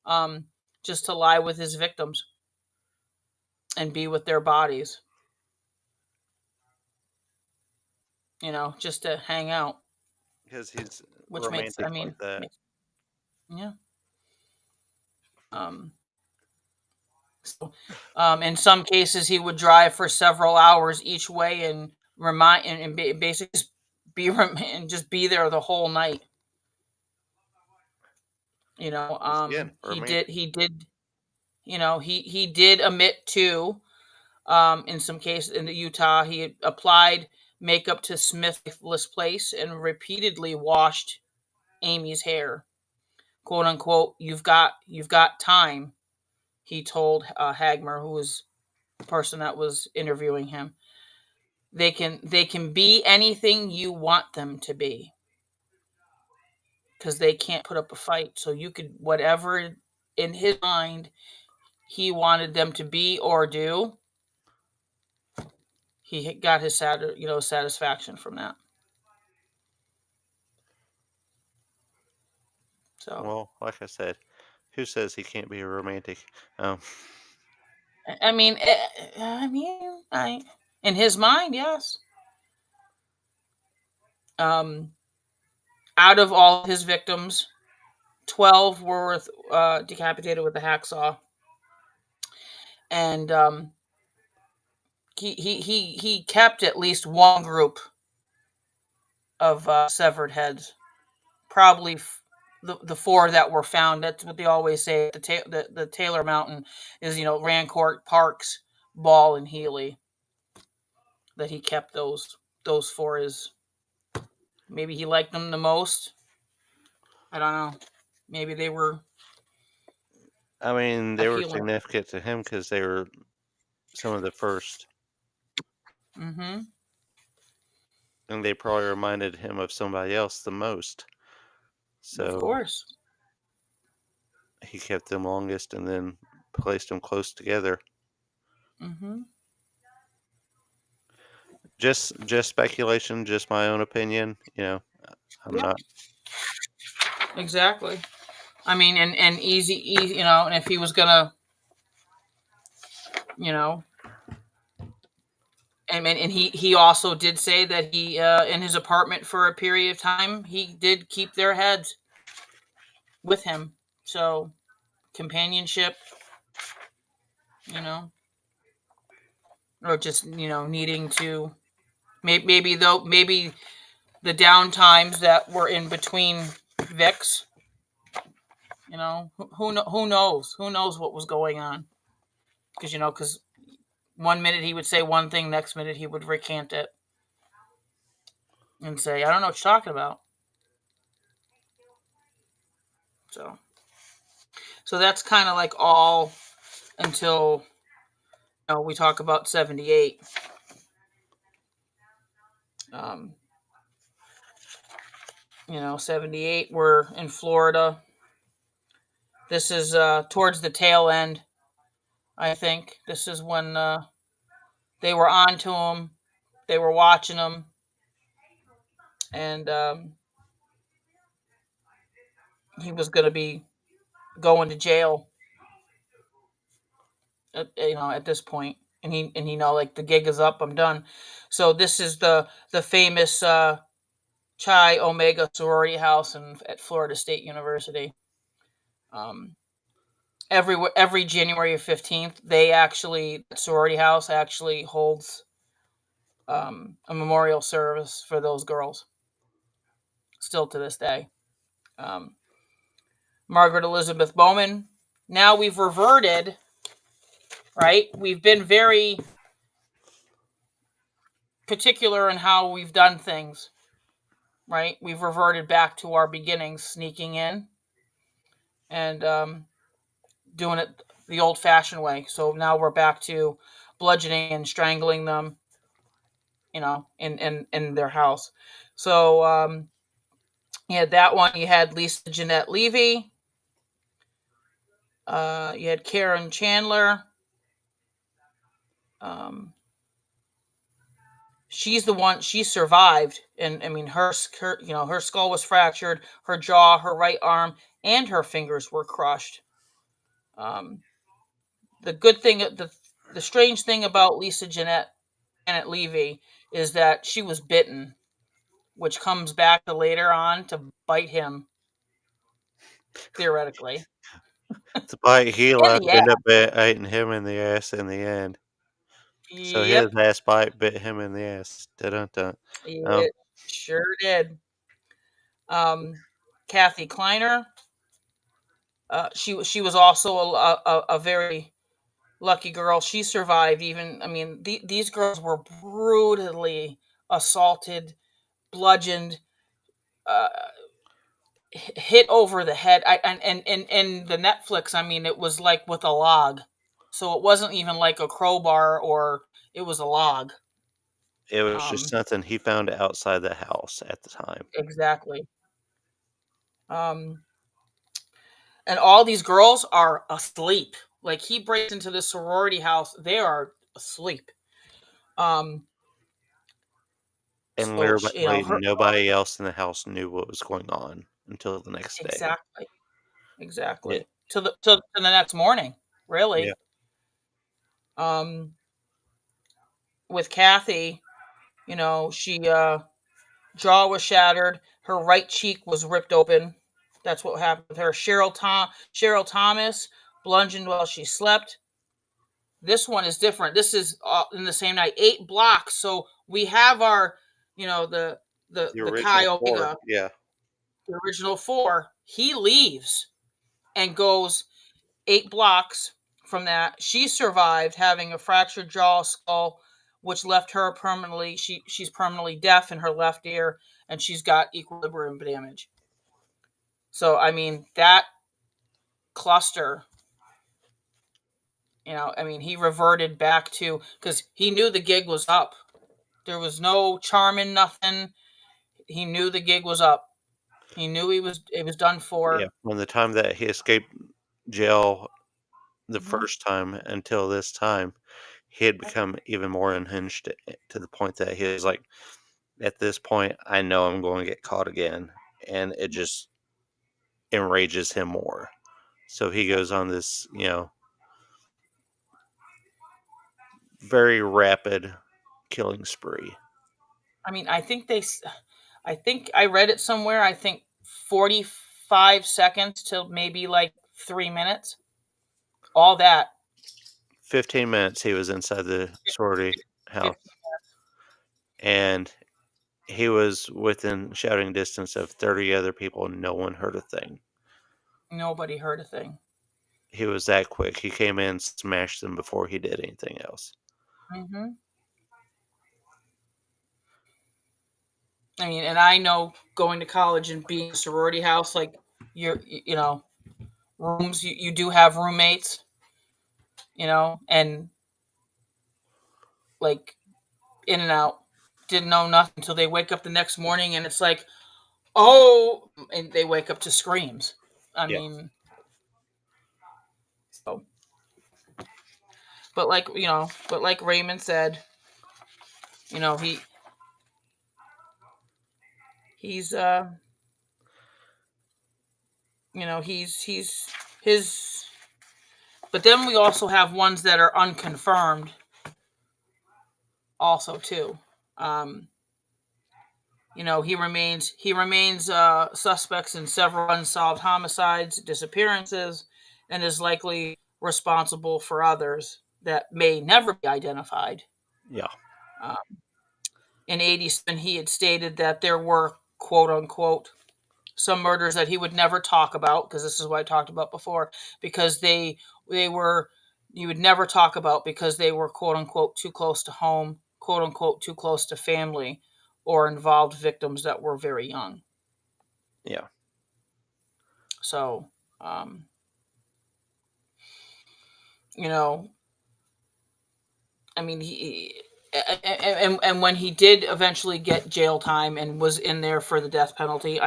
S2: um, just to lie with his victims and be with their bodies. Just to hang out,
S1: Because he's
S2: which makes I
S1: romantic like
S2: mean
S1: that.
S2: makes yeah. Um, so, in some cases, he would drive for several hours each way and basically just and just be there the whole night.
S1: Once again,
S2: He did
S1: romantic.
S2: he did he did admit to, in some cases in the Utah, he had applied makeup to Smith's place and repeatedly washed Amy's hair. "Quote unquote, you've got time," he told Hagmer, who was the person that was interviewing him. They can be anything you want them to be because they can't put up a fight. So you could whatever in his mind he wanted them to be or do, he got his satisfaction from that. So
S1: Well, like I said, who says he can't be a romantic? Um,
S2: I in his mind, yes. Um, Out of all his victims, 12 were decapitated with a hacksaw, and he kept at least one group of severed heads. Probably the four that were found. That's what they always say. The Taylor Mountain is Rancourt, Parks, Ball, and Healy. That he kept those for his. Maybe he liked them the most. I don't know. Maybe they were
S1: I mean, they were
S2: appealing.
S1: significant to him because they were some of the first,
S2: Mm-hmm.
S1: and they probably reminded him of somebody else the most.
S2: Of
S1: So
S2: course.
S1: he kept them longest and then placed them close together.
S2: Mm-hmm.
S1: Just speculation, just my own opinion. I'm
S2: Yeah.
S1: not.
S2: Exactly. I mean, and easy, and if he was gonna, you know, and he also did say that he in his apartment for a period of time he did keep their heads with him. So companionship, you know, or just needing to maybe the down times that were in between Vicks. Who knows what was going on, because 1 minute he would say one thing, next minute he would recant it and say, I don't know what you're talking about. So that's kind of like all until we talk about 78. 78, we're in Florida. This is towards the tail end, I think. This is when they were on to him, they were watching him, and he was going to be going to jail at this point. And he like, the gig is up, I'm done. So this is the famous Chi Omega sorority house at Florida State University. Um, every January 15th, sorority house actually holds a memorial service for those girls, still to this day. Um, Margaret Elizabeth Bowman. Now we've reverted, right? We've been very particular in how we've done things, right? We've reverted back to our beginnings, sneaking in and doing it the old-fashioned way. So now we're back to bludgeoning and strangling them, in their house. So you had that one. You had Lisa Jeanette Levy. You had Karen Chandler. Um, she's the one. She survived, and I mean, her skull was fractured, her jaw, her right arm, and her fingers were crushed. Um, the good thing, the strange thing about Lisa Jeanette Janet Levy is that she was bitten, which comes back to later on to bite him theoretically
S1: The bite he
S2: in
S1: left
S2: the ass.
S1: ended up biting him in the ass in the end. So his
S2: Yep,
S1: ass bite bit him in the ass. Dun dun. Um,
S2: it sure did. Um, Kathy Kleiner. She was also a very lucky girl. She survived. Even, I mean, these girls were brutally assaulted, bludgeoned, uh, hit over the head. And the Netflix, I mean, it was like with a log, so it wasn't even like a crowbar, or it was a log.
S1: it was just
S2: Um,
S1: something he found outside the house at the time.
S2: exactly. Um, and all these girls are asleep. Like, he breaks into the sorority house, they are asleep. Um,
S1: And
S2: So
S1: literally
S2: her
S1: nobody else in the house knew what was going on until the next day.
S2: exactly,
S1: Yeah,
S2: exactly. To the next morning,
S1: yeah,
S2: really. Um, with Kathy, she jaw was shattered. Her right cheek was ripped open. That's what happened with her. Cheryl Thomas bludgeoned while she slept. This one is different. This is in the same night, 8 blocks. So we have our, the the
S1: the
S2: the Chi
S1: original 4,
S2: Omega,
S1: yeah,
S2: the original four. He leaves and goes 8 blocks from that. She survived having a fractured jaw, skull, which left her permanently. She's permanently deaf in her left ear, and she's got equilibrium damage. So I mean that cluster. He reverted back to because he knew the gig was up. There was no charming, nothing. He knew the gig was up. He knew it was done
S1: yeah.
S2: for.
S1: From the time that he escaped jail the
S2: Mhm.
S1: first time until this time, he had become even more unhinged to the point that he was like, "At this point, I know I'm going to get caught again," and it just enrages him more. So he goes on this, very rapid killing spree.
S2: I think I read it somewhere. I think 45 seconds to maybe like 3 minutes. All that.
S1: 15 minutes he was inside the sorority house,
S2: 50,
S1: and he was within shouting distance of 30 other people, and no one heard a thing.
S2: nobody heard a thing.
S1: He was that quick. He came in, smashed them before he did anything else.
S2: Hmm. And I know going to college and being in a sorority house, like rooms, you do have roommates, and like in and out. Didn't know nothing until they wake up the next morning and it's like, oh, and they wake up to screams. I
S1: Yeah,
S2: mean, so, but like Raymond said, you know, he's he's his. But then we also have ones that are unconfirmed, also too. Um, he remains suspects in several unsolved homicides, disappearances, and is likely responsible for others that may never be identified.
S1: yeah,
S2: Uh, in '87, he had stated that there were quote unquote some murders that he would never talk about because this is what I talked about before because they were you would never talk about because they were quote unquote too close to home, quote unquote too close to family, or involved victims that were very young.
S1: yeah,
S2: So, um, you know, he and when he did eventually get jail time and was in there for the death penalty,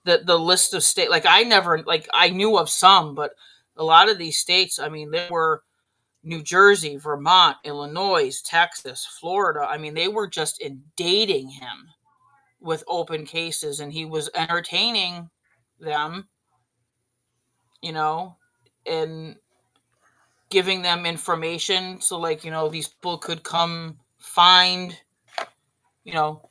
S2: the list of state like I never like I knew of some, but a lot of these states, there were New Jersey, Vermont, Illinois, Texas, Florida. They were just inundating him with open cases, and he was entertaining them, you know, and giving them information so like these people could come find you know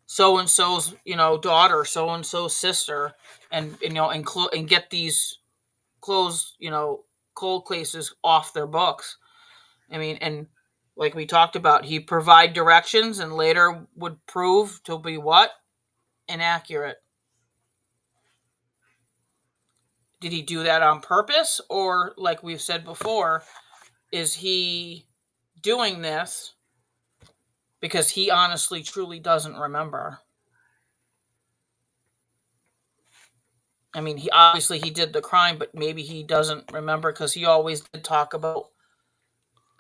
S2: so and so's daughter, so and so's sister, and and get these closed cold cases off their books. And like we talked about, he provide directions and later would prove to be what inaccurate. Did he do that on purpose, or like we've said before, is he doing this because he honestly truly doesn't remember? He obviously he did the crime, but maybe he doesn't remember because he always did talk about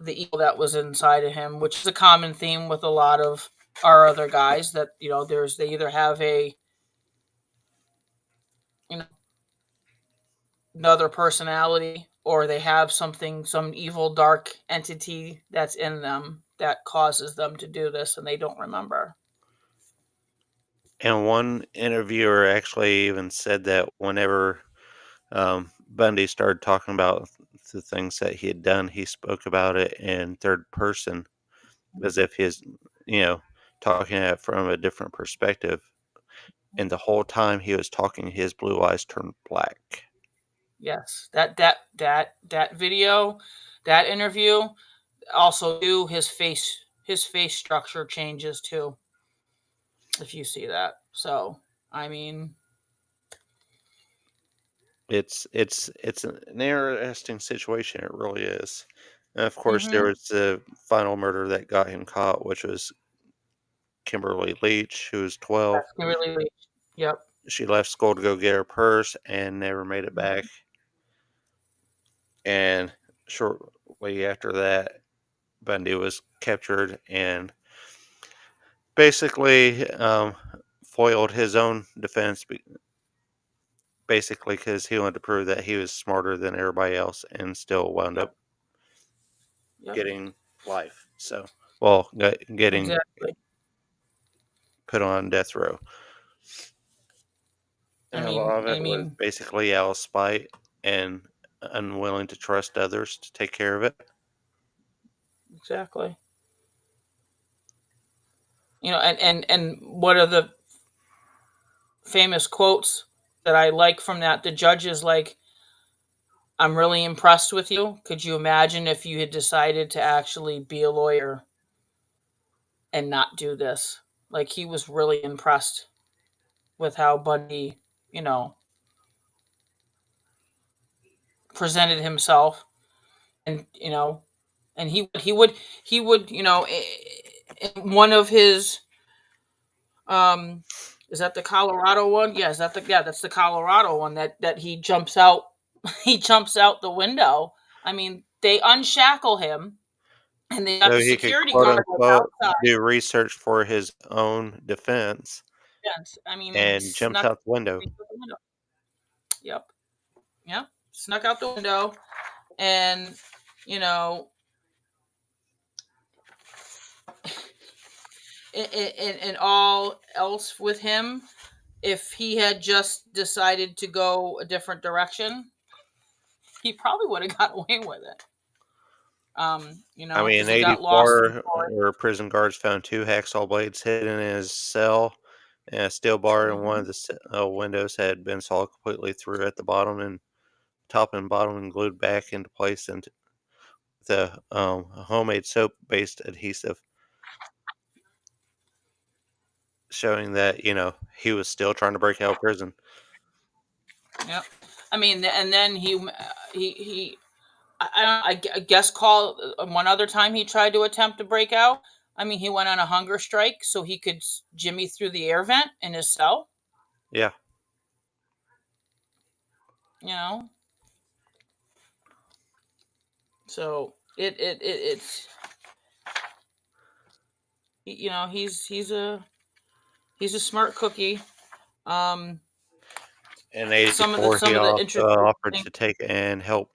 S2: the evil that was inside of him, which is a common theme with a lot of our other guys. That they either have a you know another personality or they have some evil dark entity that's in them that causes them to do this and they don't remember.
S1: And one interviewer actually even said that whenever Bundy started talking about the things that he had done, he spoke about it in third person as if he's, you know, talking at it from a different perspective. And the whole time he was talking, his blue eyes turned black.
S2: Yes, that video, that interview, also do his face structure changes too. If you see that, so I mean,
S1: It's an interesting situation. It really is. And of course, there
S2: mm-hmm.
S1: was the final murder that got him caught, which was Kimberly Leach, who was 12.
S2: That's really, yep,
S1: She left school to go get her purse and never made it
S2: yep,
S1: back. And shortly after that, Bundy was captured and basically foiled his own defense, basically because he wanted to prove that he was smarter than everybody else and still wound
S2: yep,
S1: up
S2: yep,
S1: getting life. So, well, getting
S2: exactly.
S1: put on death row.
S2: I
S1: And a
S2: mean,
S1: lot of
S2: I
S1: it was
S2: mean,
S1: basically out of spite and unwilling to trust others to take care of it.
S2: exactly. And what are the famous quotes that I like from that? The judge is like, "I'm really impressed with you. Could you imagine if you had decided to actually be a lawyer and not do this?" Like he was really impressed with how Bundy, you know, presented himself, and and he would, in one of his, um is that the Colorado one? Yeah, that's the Colorado one that he jumps out he jumps out the window. I mean, they unshackle him and they got
S1: So
S2: the
S1: he could,
S2: security
S1: quote
S2: guard that's
S1: unquote,
S2: outside.
S1: do research for his own defense
S2: Yes, I mean, and he
S1: and jumps
S2: snuck
S1: out the window.
S2: out the window. Yep, yep, snuck out the window, and you know, and all else with him, if he had just decided to go a different direction, he probably would have got away with it.
S1: I mean,
S2: Because
S1: in
S2: he got lost in the
S1: 84,
S2: forest.
S1: where prison guards found two hacksaw blades hidden in his cell and a steel bar in one
S2: Hmm.
S1: of the windows had been sawed completely through at the bottom and top and bottom and glued back into place into the homemade soap-based adhesive, showing that, he was still trying to break out of prison.
S2: Yep. I mean, and then he I guess call one other time he tried to attempt to break out. I mean, he went on a hunger strike so he could jimmy through the air vent in his cell.
S1: Yeah.
S2: You know, so it's he's a smart cookie. Um,
S1: In
S2: some
S1: 84, he
S2: of the
S1: also
S2: interesting
S1: offered
S2: things.
S1: to take and help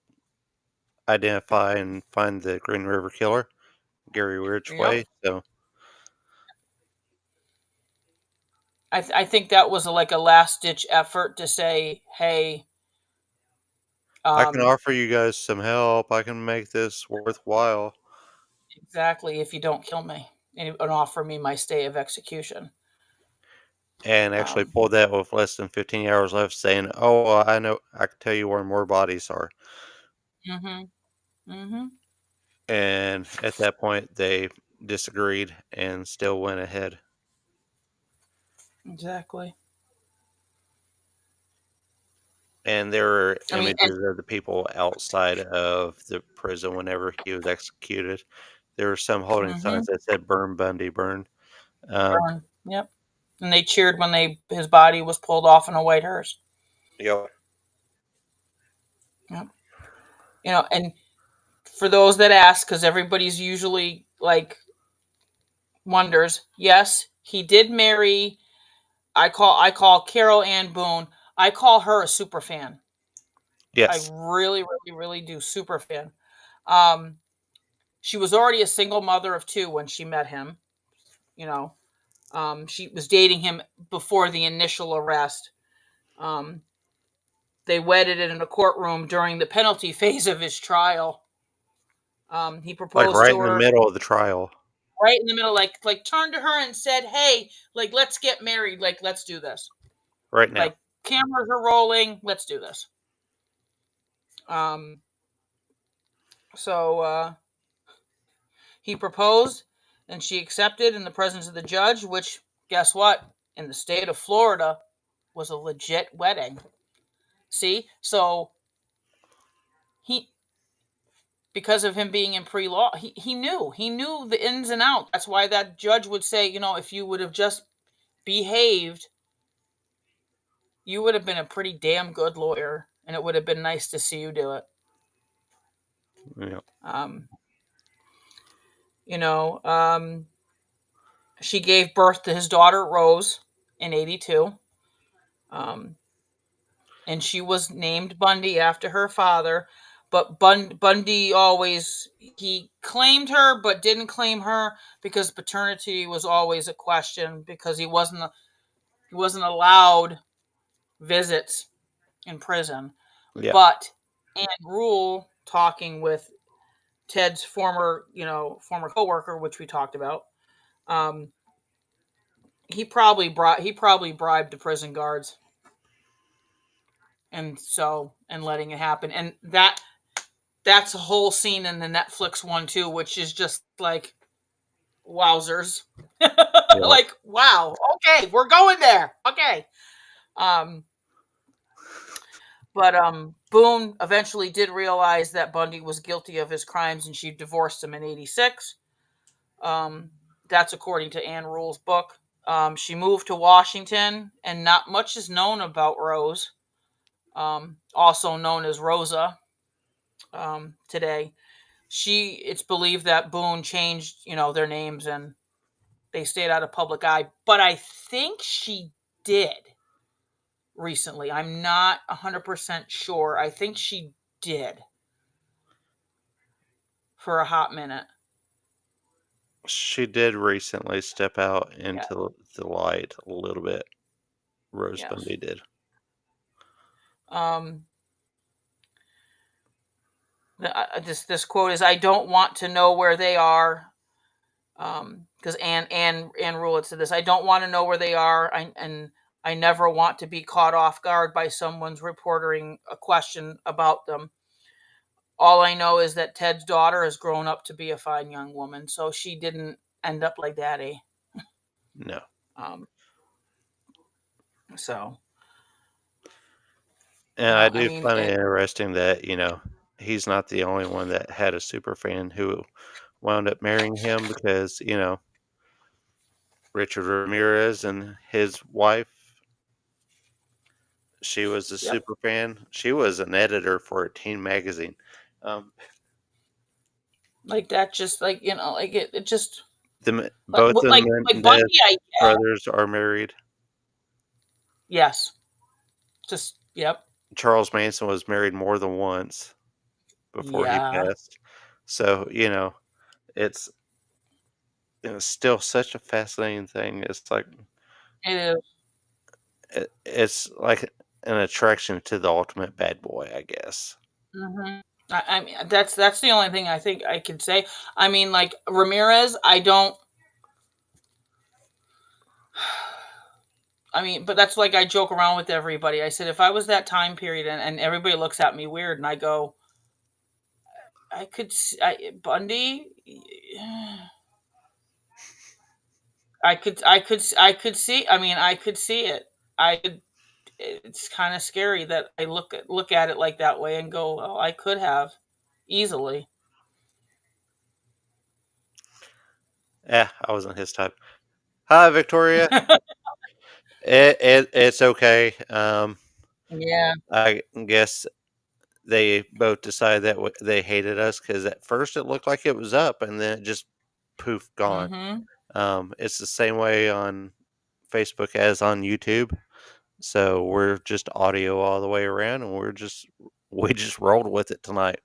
S1: identify and find the Green River Killer, Gary
S2: Yep.
S1: Ridgway. So
S2: I think that was like a last ditch effort to say, hey,
S1: I can
S2: um,
S1: offer you guys some help. I can make this worthwhile.
S2: exactly, if you don't kill me and offer me my stay of execution.
S1: And actually
S2: Um,
S1: pulled that with less than 15 hours left, saying, "Oh, well, I know. I can tell you where more bodies are."
S2: mm-hmm, mm-hmm,
S1: And at that point, they disagreed and still went ahead.
S2: exactly.
S1: And there were
S2: I mean, and,
S1: images of the people outside of the prison whenever he was executed. There were some holding
S2: mm-hmm,
S1: signs that said "Burn Bundy, burn." Um,
S2: burn. Yep. And they cheered when his body was pulled off in a white hearse.
S1: yeah,
S2: Yep. And for those that ask, because everybody's usually like wonders, yes, he did marry. I call Carol Ann Boone. I call her a super fan. I
S1: yes,
S2: really, really, really do super fan. Um, she was already a single mother of two when she met him. You know, She was dating him before the initial arrest. Um, they wedded in a courtroom during the penalty phase of his trial. He
S1: Like
S2: proposed
S1: right
S2: to
S1: in the
S2: her
S1: middle of the trial.
S2: right in the middle, like turned to her and said, "Hey, like let's get married. Like let's do this.
S1: Right now.
S2: Like cameras are rolling. Let's do this." Um, so he proposed, and she accepted in the presence of the judge. Which, guess what? In the state of Florida, was a legit wedding. See, so he because of him being in pre-law, he knew the ins and outs. That's why that judge would say, if you would have just behaved, you would have been a pretty damn good lawyer, and it would have been nice to see you do it.
S1: Yeah.
S2: Um, you know, she gave birth to his daughter Rose in '82, um, and she was named Bundy after her father. But Bundy always he claimed her, but didn't claim her because paternity was always a question because he wasn't allowed visits in prison.
S1: Yeah.
S2: But Anne Rule talking with Ted's former coworker, which we talked about, um, he probably bribed the prison guards, and letting it happen, and that's a whole scene in the Netflix one too, which is just like wowzers,
S1: Yeah.
S2: like wow, okay, we're going there, okay. Um, but Boone eventually did realize that Bundy was guilty of his crimes, and she divorced him in '86. Um, that's according to Anne Rule's book. She moved to Washington, and not much is known about Rose, also known as Rosa, today. It's believed that Boone changed, their names, and they stayed out of public eye. But I think she did recently. I'm not 100% sure. I think she did for a hot minute.
S1: She did recently step out
S2: Yeah.
S1: into the light a little bit. Rose
S2: Yes.
S1: Bundy did.
S2: Um, this quote is, "I don't want to know where they are." Because Anne Rule said this. "I don't want to know where they are. And I never want to be caught off guard by someone's reporting a question about them. All I know is that Ted's daughter has grown up to be a fine young woman, so she didn't end up like Daddy."
S1: No.
S2: Um, so,
S1: And I
S2: I
S1: do
S2: mean,
S1: find it interesting that, he's not the only one that had a super fan who wound up marrying him because, Richard Ramirez and his wife, she was a
S2: yep,
S1: super fan. She was an editor for a teen magazine. Um,
S2: like that, just like like it just
S1: both of
S2: like
S1: the
S2: Bundy.
S1: Menendez brothers are married.
S2: Yes, just yep,
S1: Charles Manson was married more than once before he
S2: yeah,
S1: passed. So, it's still such a fascinating thing.
S2: it is.
S1: It's like an attraction to the ultimate bad boy, I guess.
S2: Hmm. I mean, that's the only thing I think I can say. I mean, like Ramirez, I don't. I mean, but that's like I joke around with everybody. I said if I was that time period, and everybody looks at me weird, and I go, I could Bundy. I could see. I mean, I could see it. I could. It's kind of scary that I look at it like that way and go, well, I could have easily.
S1: Yeah, I wasn't his type. Hi, Victoria. It's okay.
S2: Yeah.
S1: I guess they both decided that they hated us because at first it looked like it was up and then it just poof gone.
S2: Mm-hmm.
S1: It's the same way on Facebook as on YouTube. So we're just audio all the way around, and we just rolled with it tonight.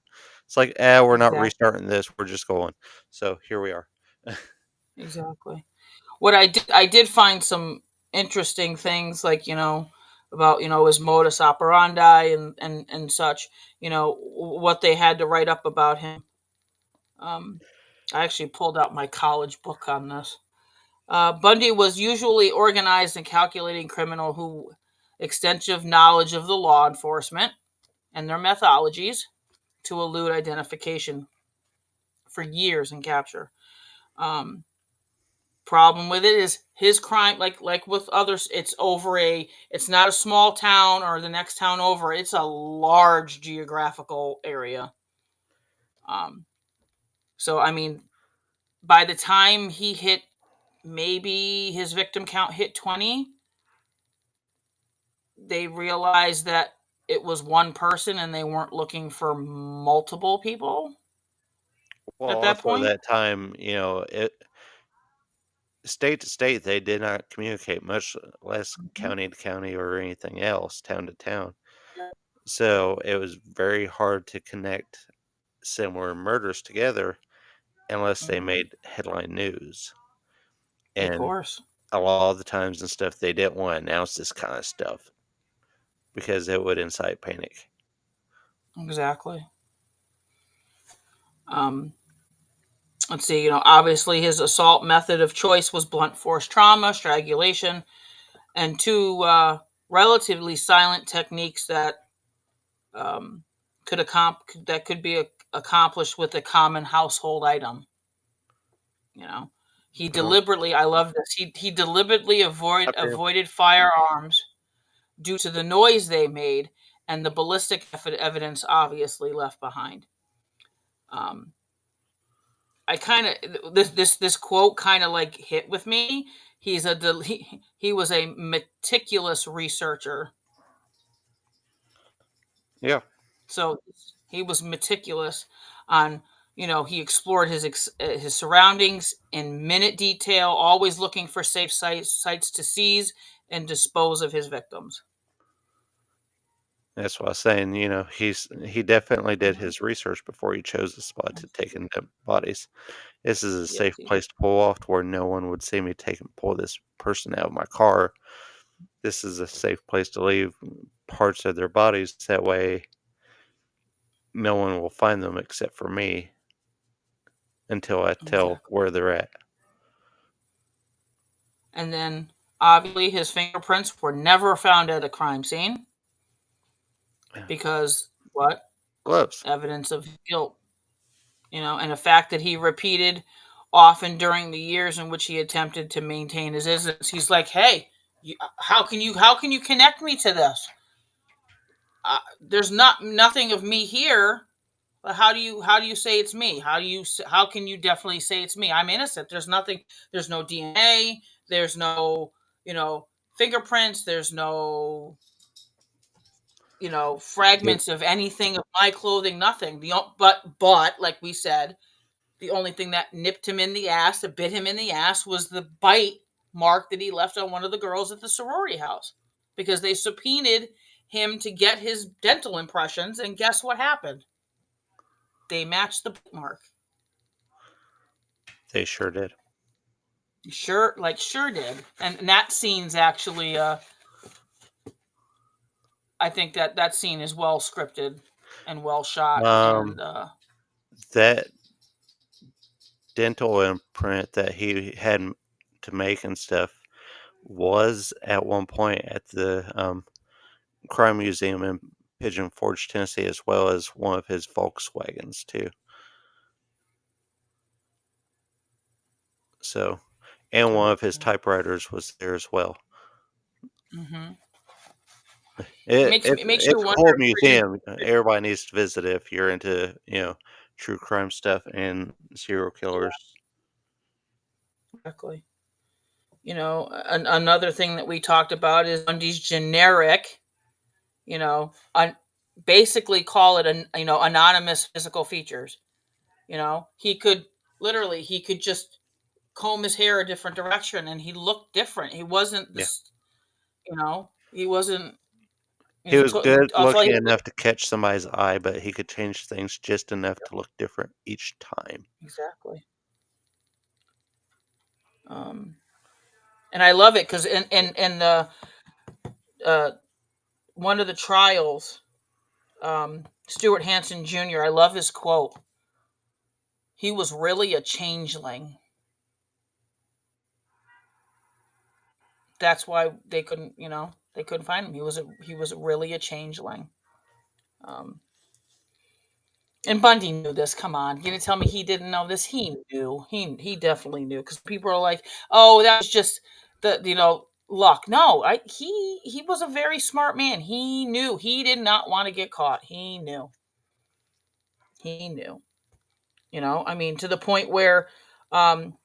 S1: It's like, we're not
S2: Exactly.
S1: restarting this. We're just going. So here we are.
S2: Exactly. what I did find some interesting things, like, about, his modus operandi and such. What they had to write up about him. Um, I actually pulled out my college book on this. Bundy was usually organized and calculating criminal who extensive knowledge of the law enforcement and their methodologies to elude identification for years and capture. Um, Problem with it is his crime, like with others, it's not a small town or the next town over. It's a large geographical area. Um, so I mean, by the time he hit, maybe his victim count hit 20, they realized that it was one person and they weren't looking for multiple people
S1: Well,
S2: at that
S1: also
S2: point.
S1: that time, state to state, they did not communicate, much less
S2: Mhm.
S1: county to county or anything else, town to town. So it was very hard to connect similar murders together unless they
S2: Mhm.
S1: made headline news.
S2: Of
S1: And
S2: course.
S1: a lot of the times and stuff, they didn't want to announce this kind of stuff because it would incite panic.
S2: Exactly. Um, let's see. Obviously his assault method of choice was blunt force trauma, strangulation, and two relatively silent techniques um, that could be accomplished with a common household item. You know, he
S1: Um,
S2: deliberately. I love this. He deliberately
S1: up here.
S2: avoided firearms due to the noise they made and the ballistic evidence obviously left behind. Um, I kind of this quote kind of like hit with me. He was a meticulous researcher.
S1: Yeah,
S2: So he was meticulous on, he explored his surroundings in minute detail, always looking for safe sites to seize and dispose of his victims.
S1: that's what I was saying. He definitely did
S2: Mhm.
S1: his research before he chose the spot to take in the bodies. This is a
S2: Yes,
S1: safe
S2: he did.
S1: place to pull off to where no one would see me take and pull this person out of my car. This is a safe place to leave parts of their bodies. That way, no one will find them except for me until I tell
S2: Exactly.
S1: where they're at.
S2: And then obviously his fingerprints were never found at a crime scene because what?
S1: Gloves.
S2: Evidence of guilt. And the fact that he repeated often during the years in which he attempted to maintain his innocence. He's like, "Hey, how can you connect me to this? There's nothing of me here. But how do you say it's me? How can you definitely say it's me? I'm innocent. There's nothing. There's no DNA. There's no fingerprints. There's no
S1: Yep.
S2: fragments of anything of my clothing. Nothing. But like we said, the only thing that nipped him in the ass, that bit him in the ass, was the bite mark that he left on one of the girls at the sorority house, because they subpoenaed him to get his dental impressions, and guess what happened? They matched the bite mark.
S1: They sure did.
S2: Sure did. And that scene's actually, I think that scene is well scripted and well shot,
S1: Um,
S2: and
S1: that dental imprint that he had to make and stuff was at one point at the crime museum in Pigeon Forge, Tennessee, as well as one of his Volkswagens too. So, and one of his typewriters was there as well.
S2: mhm.
S1: It,
S2: makes
S1: it's
S2: it makes you
S1: it's a
S2: wonder
S1: whole
S2: where he
S1: museum. Everybody needs to visit it if you're into true crime stuff and serial killers.
S2: exactly. Another thing that we talked about is Bundy's generic, you know, un- basically call it an anonymous physical features. He could just comb his hair a different direction and he looked different. He wasn't
S1: Yeah,
S2: this, he wasn't.
S1: he was good
S2: That's why he
S1: looking enough to catch somebody's eye, but he could change things just enough to look different each time.
S2: exactly. Um, And I love it because in the uh, one of the trials, Stuart Hansen Jr. I love his quote. He was really a changeling. That's why they couldn't find him. He was really a changeling. Um, and Bundy knew this. Come on, you gonna tell me he didn't know this? He knew. He definitely knew because people are like, oh, that was just the luck. No, he was a very smart man. He knew he did not want to get caught. He knew. He knew. I mean, to the point where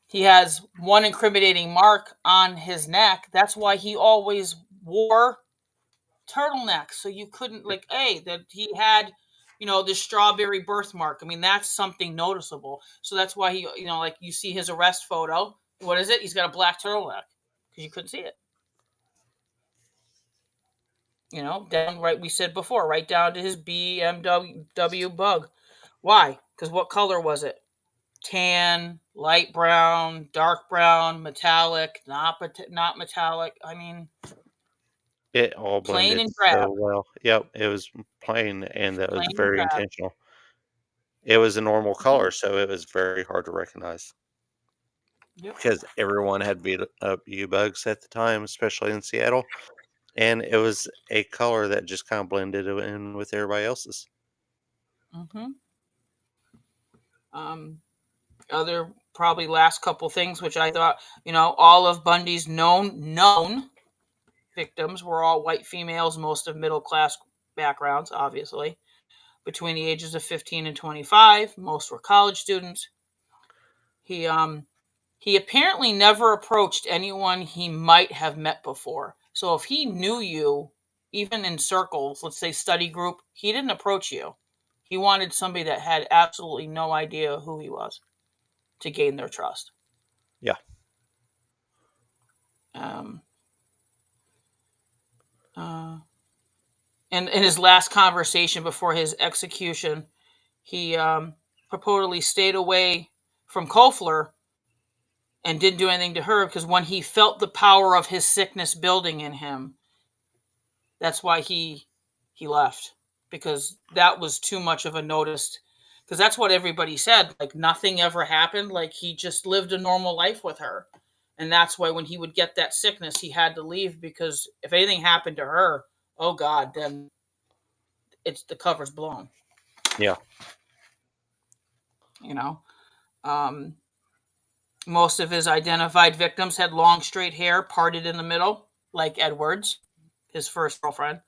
S2: he has one incriminating mark on his neck. That's why he always wore turtlenecks, so you couldn't hey, that he had this strawberry birthmark. I mean, that's something noticeable. So that's why he like you see his arrest photo. What is it? He's got a black turtleneck because you couldn't see it. Down right, we said before, right down to his BMW bug. Why? Because what color was it? Tan, light brown, dark brown, metallic, not metallic. I mean,
S1: It all
S2: plain
S1: blended
S2: and drab,
S1: so well. Yep, it was plain, and that was
S2: plain and
S1: very
S2: drab.
S1: intentional. It was a normal
S2: Mhm.
S1: color, so it was very hard to recognize
S2: Yep.
S1: because everyone had beat up U-Bugs at the time, especially in Seattle, and it was a color that just kind of blended in with everybody else's.
S2: hmm Um, Other probably last couple things, which I thought, all of Bundy's known victims were all white females, most of middle class backgrounds, obviously, between the ages of 15 and 25. Most were college students. He he apparently never approached anyone he might have met before. So if he knew you, even in circles, let's say study group, he didn't approach you. He wanted somebody that had absolutely no idea who he was to gain their trust.
S1: Yeah.
S2: Um, uh, and in his last conversation before his execution, he purportedly stayed away from Kofler and didn't do anything to her because when he felt the power of his sickness building in him, that's why he left, because that was too much of a notice. Because that's what everybody said. Like nothing ever happened. Like he just lived a normal life with her, and that's why when he would get that sickness, he had to leave because if anything happened to her, oh God, then it's the cover's blown.
S1: Yeah.
S2: You know, um, most of his identified victims had long straight hair parted in the middle, like Edwards, his first girlfriend,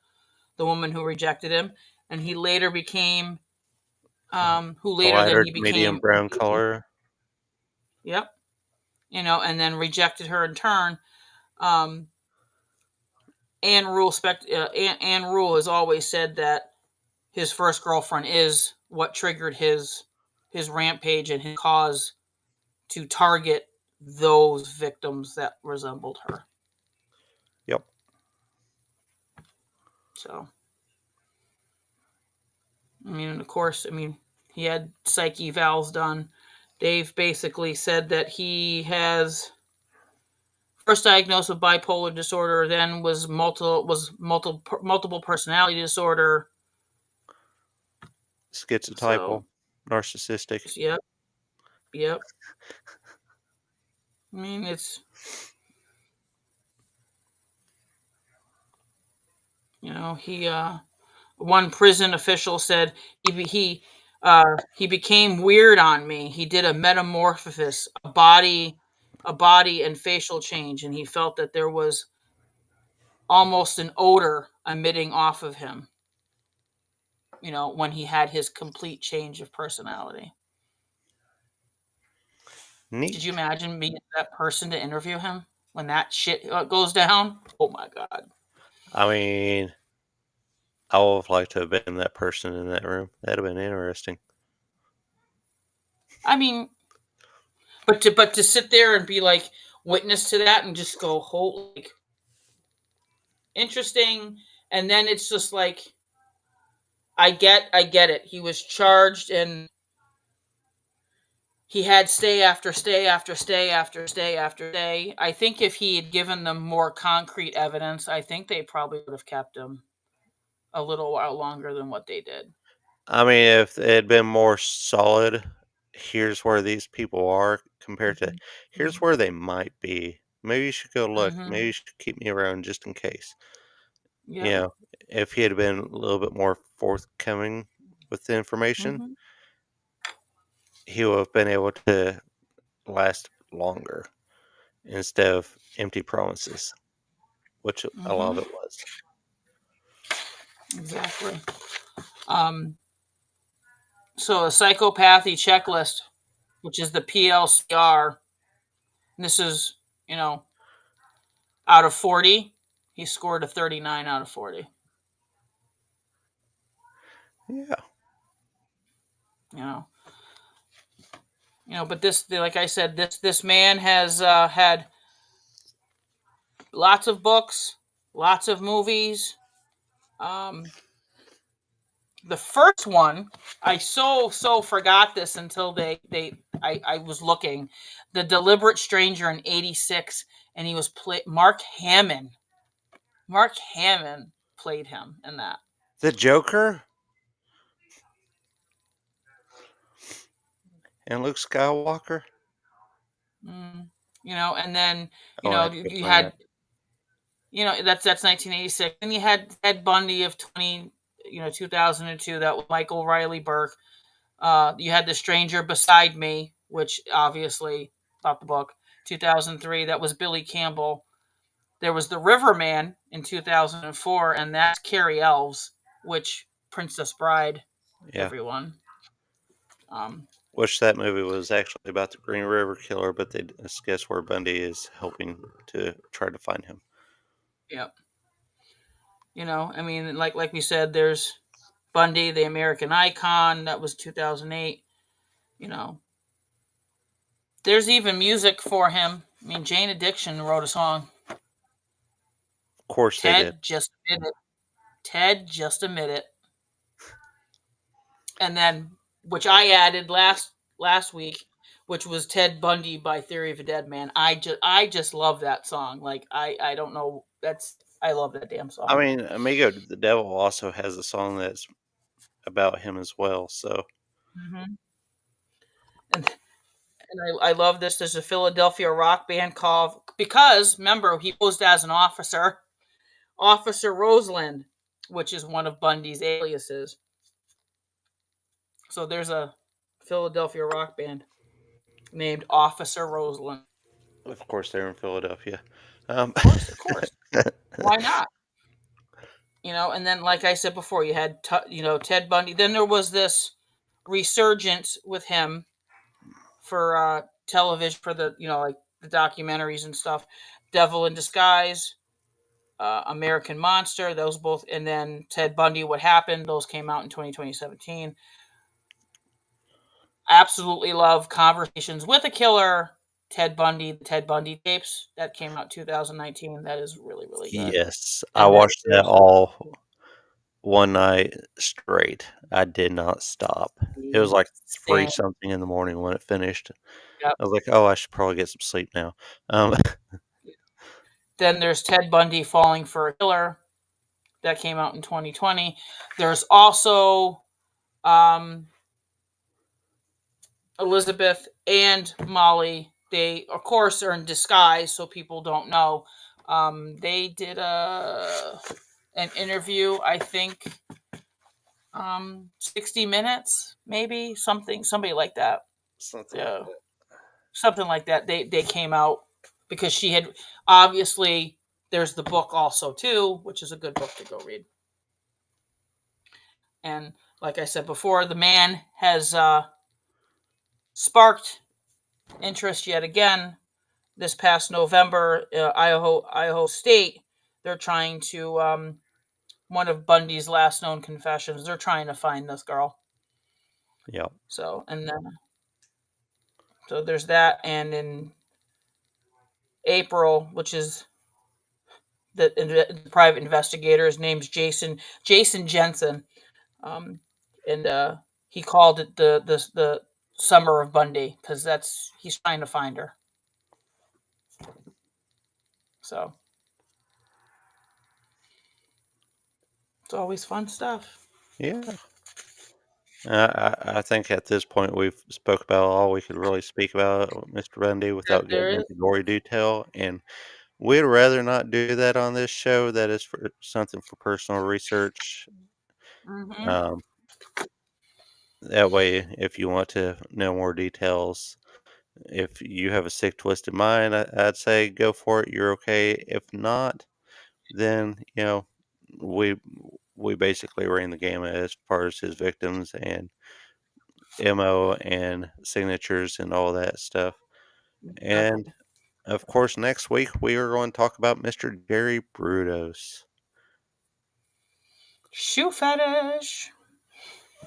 S2: the woman who rejected him, and he later became who
S1: A
S2: later then
S1: lighter
S2: he
S1: to medium
S2: became
S1: brown color.
S2: yep, and then rejected her in turn. Um, Anne Rule has always said that his first girlfriend is what triggered his rampage and his cause to target those victims that resembled her.
S1: Yep.
S2: So, I mean, of course, he had psych evals done. Dave basically said that he has first diagnosed with bipolar disorder, then was multiple personality disorder.
S1: Schizotypal,
S2: So,
S1: narcissistic.
S2: yep, yep. I mean, it's he one prison official said he became weird on me. He did a metamorphosis, a body and facial change, and he felt that there was almost an odor emitting off of him. When he had his complete change of personality. Could you
S1: Neat.
S2: imagine being that person to interview him when that shit goes down? Oh my god.
S1: I mean, I would have liked to have been that person in that room. That'd have been interesting.
S2: I mean, but to sit there and be like witness to that and just go whole like interesting, and then it's just like I get it. He was charged and he had stay after stay after stay after stay after stay. I think if he had given them more concrete evidence, I think they probably would have kept him a little while longer than what they did.
S1: I mean, if it had been more solid, here's where these people are compared to
S2: Mhm.
S1: here's
S2: Mhm.
S1: where they might be. Maybe you should go look.
S2: Mhm.
S1: Maybe you should keep me around just in case. You
S2: Yep.
S1: know, if he had been a little bit more forthcoming with the information,
S2: Mhm.
S1: he would have been able to last longer instead of empty promises, which a lot of
S2: Mhm.
S1: it was.
S2: Exactly. Um, so a psychopathy checklist, which is the PLCR. This is, you know, out of 40, he scored a 39 out of 40.
S1: Yeah,
S2: You know, but this, like I said, this man has had lots of books, lots of movies. Um, the first one, I so forgot this until I was looking. The Deliberate Stranger in '86, and he was Mark Hamill. Mark Hamill played him in that.
S1: the Joker and Luke Skywalker.
S2: Mm, and then
S1: Oh, I had to go
S2: you
S1: find
S2: had
S1: that.
S2: that's 1986, and you had Ted Bundy of 2002. That was Michael Riley Burke. You had The Stranger Beside Me, which obviously about the book. 2003, that was Billy Campbell. There was The Riverman in 2004, and that's Carrie Elves, which Princess Bride,
S1: Yeah.
S2: everyone. Um,
S1: Wish that movie was actually about the Green River Killer, but they guess where Bundy is helping to try to find him.
S2: yeah, I mean, like we said, there's Bundy, the American Icon, that was 2008. You know, there's even music for him. I mean, Jane Addiction wrote a song.
S1: Of course they did.
S2: Ted just admit it. Ted just admit it. And then, which I added last week, which was Ted Bundy by Theory of a Dead Man. I just love that song. Like I don't know. I love that damn
S1: I
S2: song.
S1: mean, Amigo the Devil also has a song that's about him as well. So,
S2: Hmm. And I love this. There's a Philadelphia rock band called, because remember he posed as an officer, Officer Roseland, which is one of Bundy's aliases. So there's a Philadelphia rock band named Officer Roseland.
S1: of course, they're in Philadelphia.
S2: Of course, of course. Why not? And then like I said before, you had Ted Bundy. Then there was this resurgence with him for television, for the like the documentaries and stuff. Devil in Disguise, American Monster, those both, and then Ted Bundy, What Happened, those came out in 2017. Absolutely love Conversations with a Killer, Ted Bundy, the Ted Bundy tapes that came out 2019. That is really, really good.
S1: Yes, I
S2: And then
S1: watched that
S2: there's
S1: all one night straight. I did not stop. It was
S2: the
S1: like 3
S2: same.
S1: something in the morning when it finished.
S2: Yep.
S1: I was like, "Oh, I should probably get some sleep now." Um,
S2: Then there's Ted Bundy, Falling for a Killer, that came out in 2020. There's also um, Elizabeth and Molly. They, of course, are in disguise, so people don't know. They did an interview, I think, 60 minutes, maybe somebody like that.
S1: Something like
S2: Yeah,
S1: that.
S2: something like that. They came out because she had, obviously. There's the book also too, which is a good book to go read. And like I said before, the man has sparked interest yet again. This past November, Idaho State, they're trying to, one of Bundy's last known confessions. They're trying to find this girl.
S1: Yeah,
S2: So and then so there's that, and in April, which is the private investigator, his name's Jason Jensen, um, and he called it the Summer of Bundy because that's he's trying to find her. So it's always fun stuff.
S1: Yeah. I think at this point we've spoke about all we could really speak about Mr. Bundy
S2: That
S1: without
S2: there
S1: getting
S2: is.
S1: into gory detail, and we'd rather not do that on this show. That is for something for personal research.
S2: Mm-hmm.
S1: Um, that way, if you want to know more details, if you have a sick, twisted mind, I'd say go for it. You're okay. If not, then we we basically ran the gamut as far as his victims and MO and signatures and all that stuff. And
S2: Exactly.
S1: of course, next week we are going to talk about Mr. Jerry Brudos.
S2: Shoe fetish.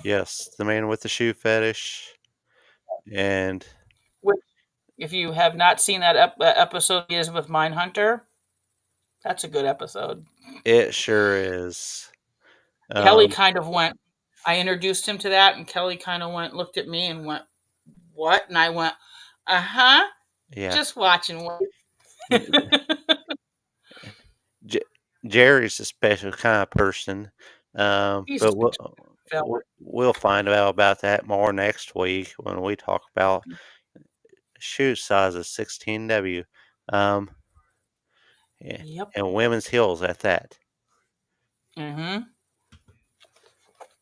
S1: Yes, the man with the shoe fetish. And
S2: Which, if you have not seen that episode, he is with Mindhunter. That's a good episode.
S1: it sure is.
S2: Kelly
S1: Um,
S2: kind of went. I introduced him to that, and Kelly kind of went, looked at me, and went, "What?" And I went, "Uh huh."
S1: yeah.
S2: Just watching.
S1: J- Jerry's a special kind of person.
S2: He's a
S1: But
S2: sweet fella.
S1: we'll find out about that more next week when we talk about shoe sizes 16W. Um, yeah,
S2: Yep.
S1: and women's heels at that.
S2: Mm-hmm.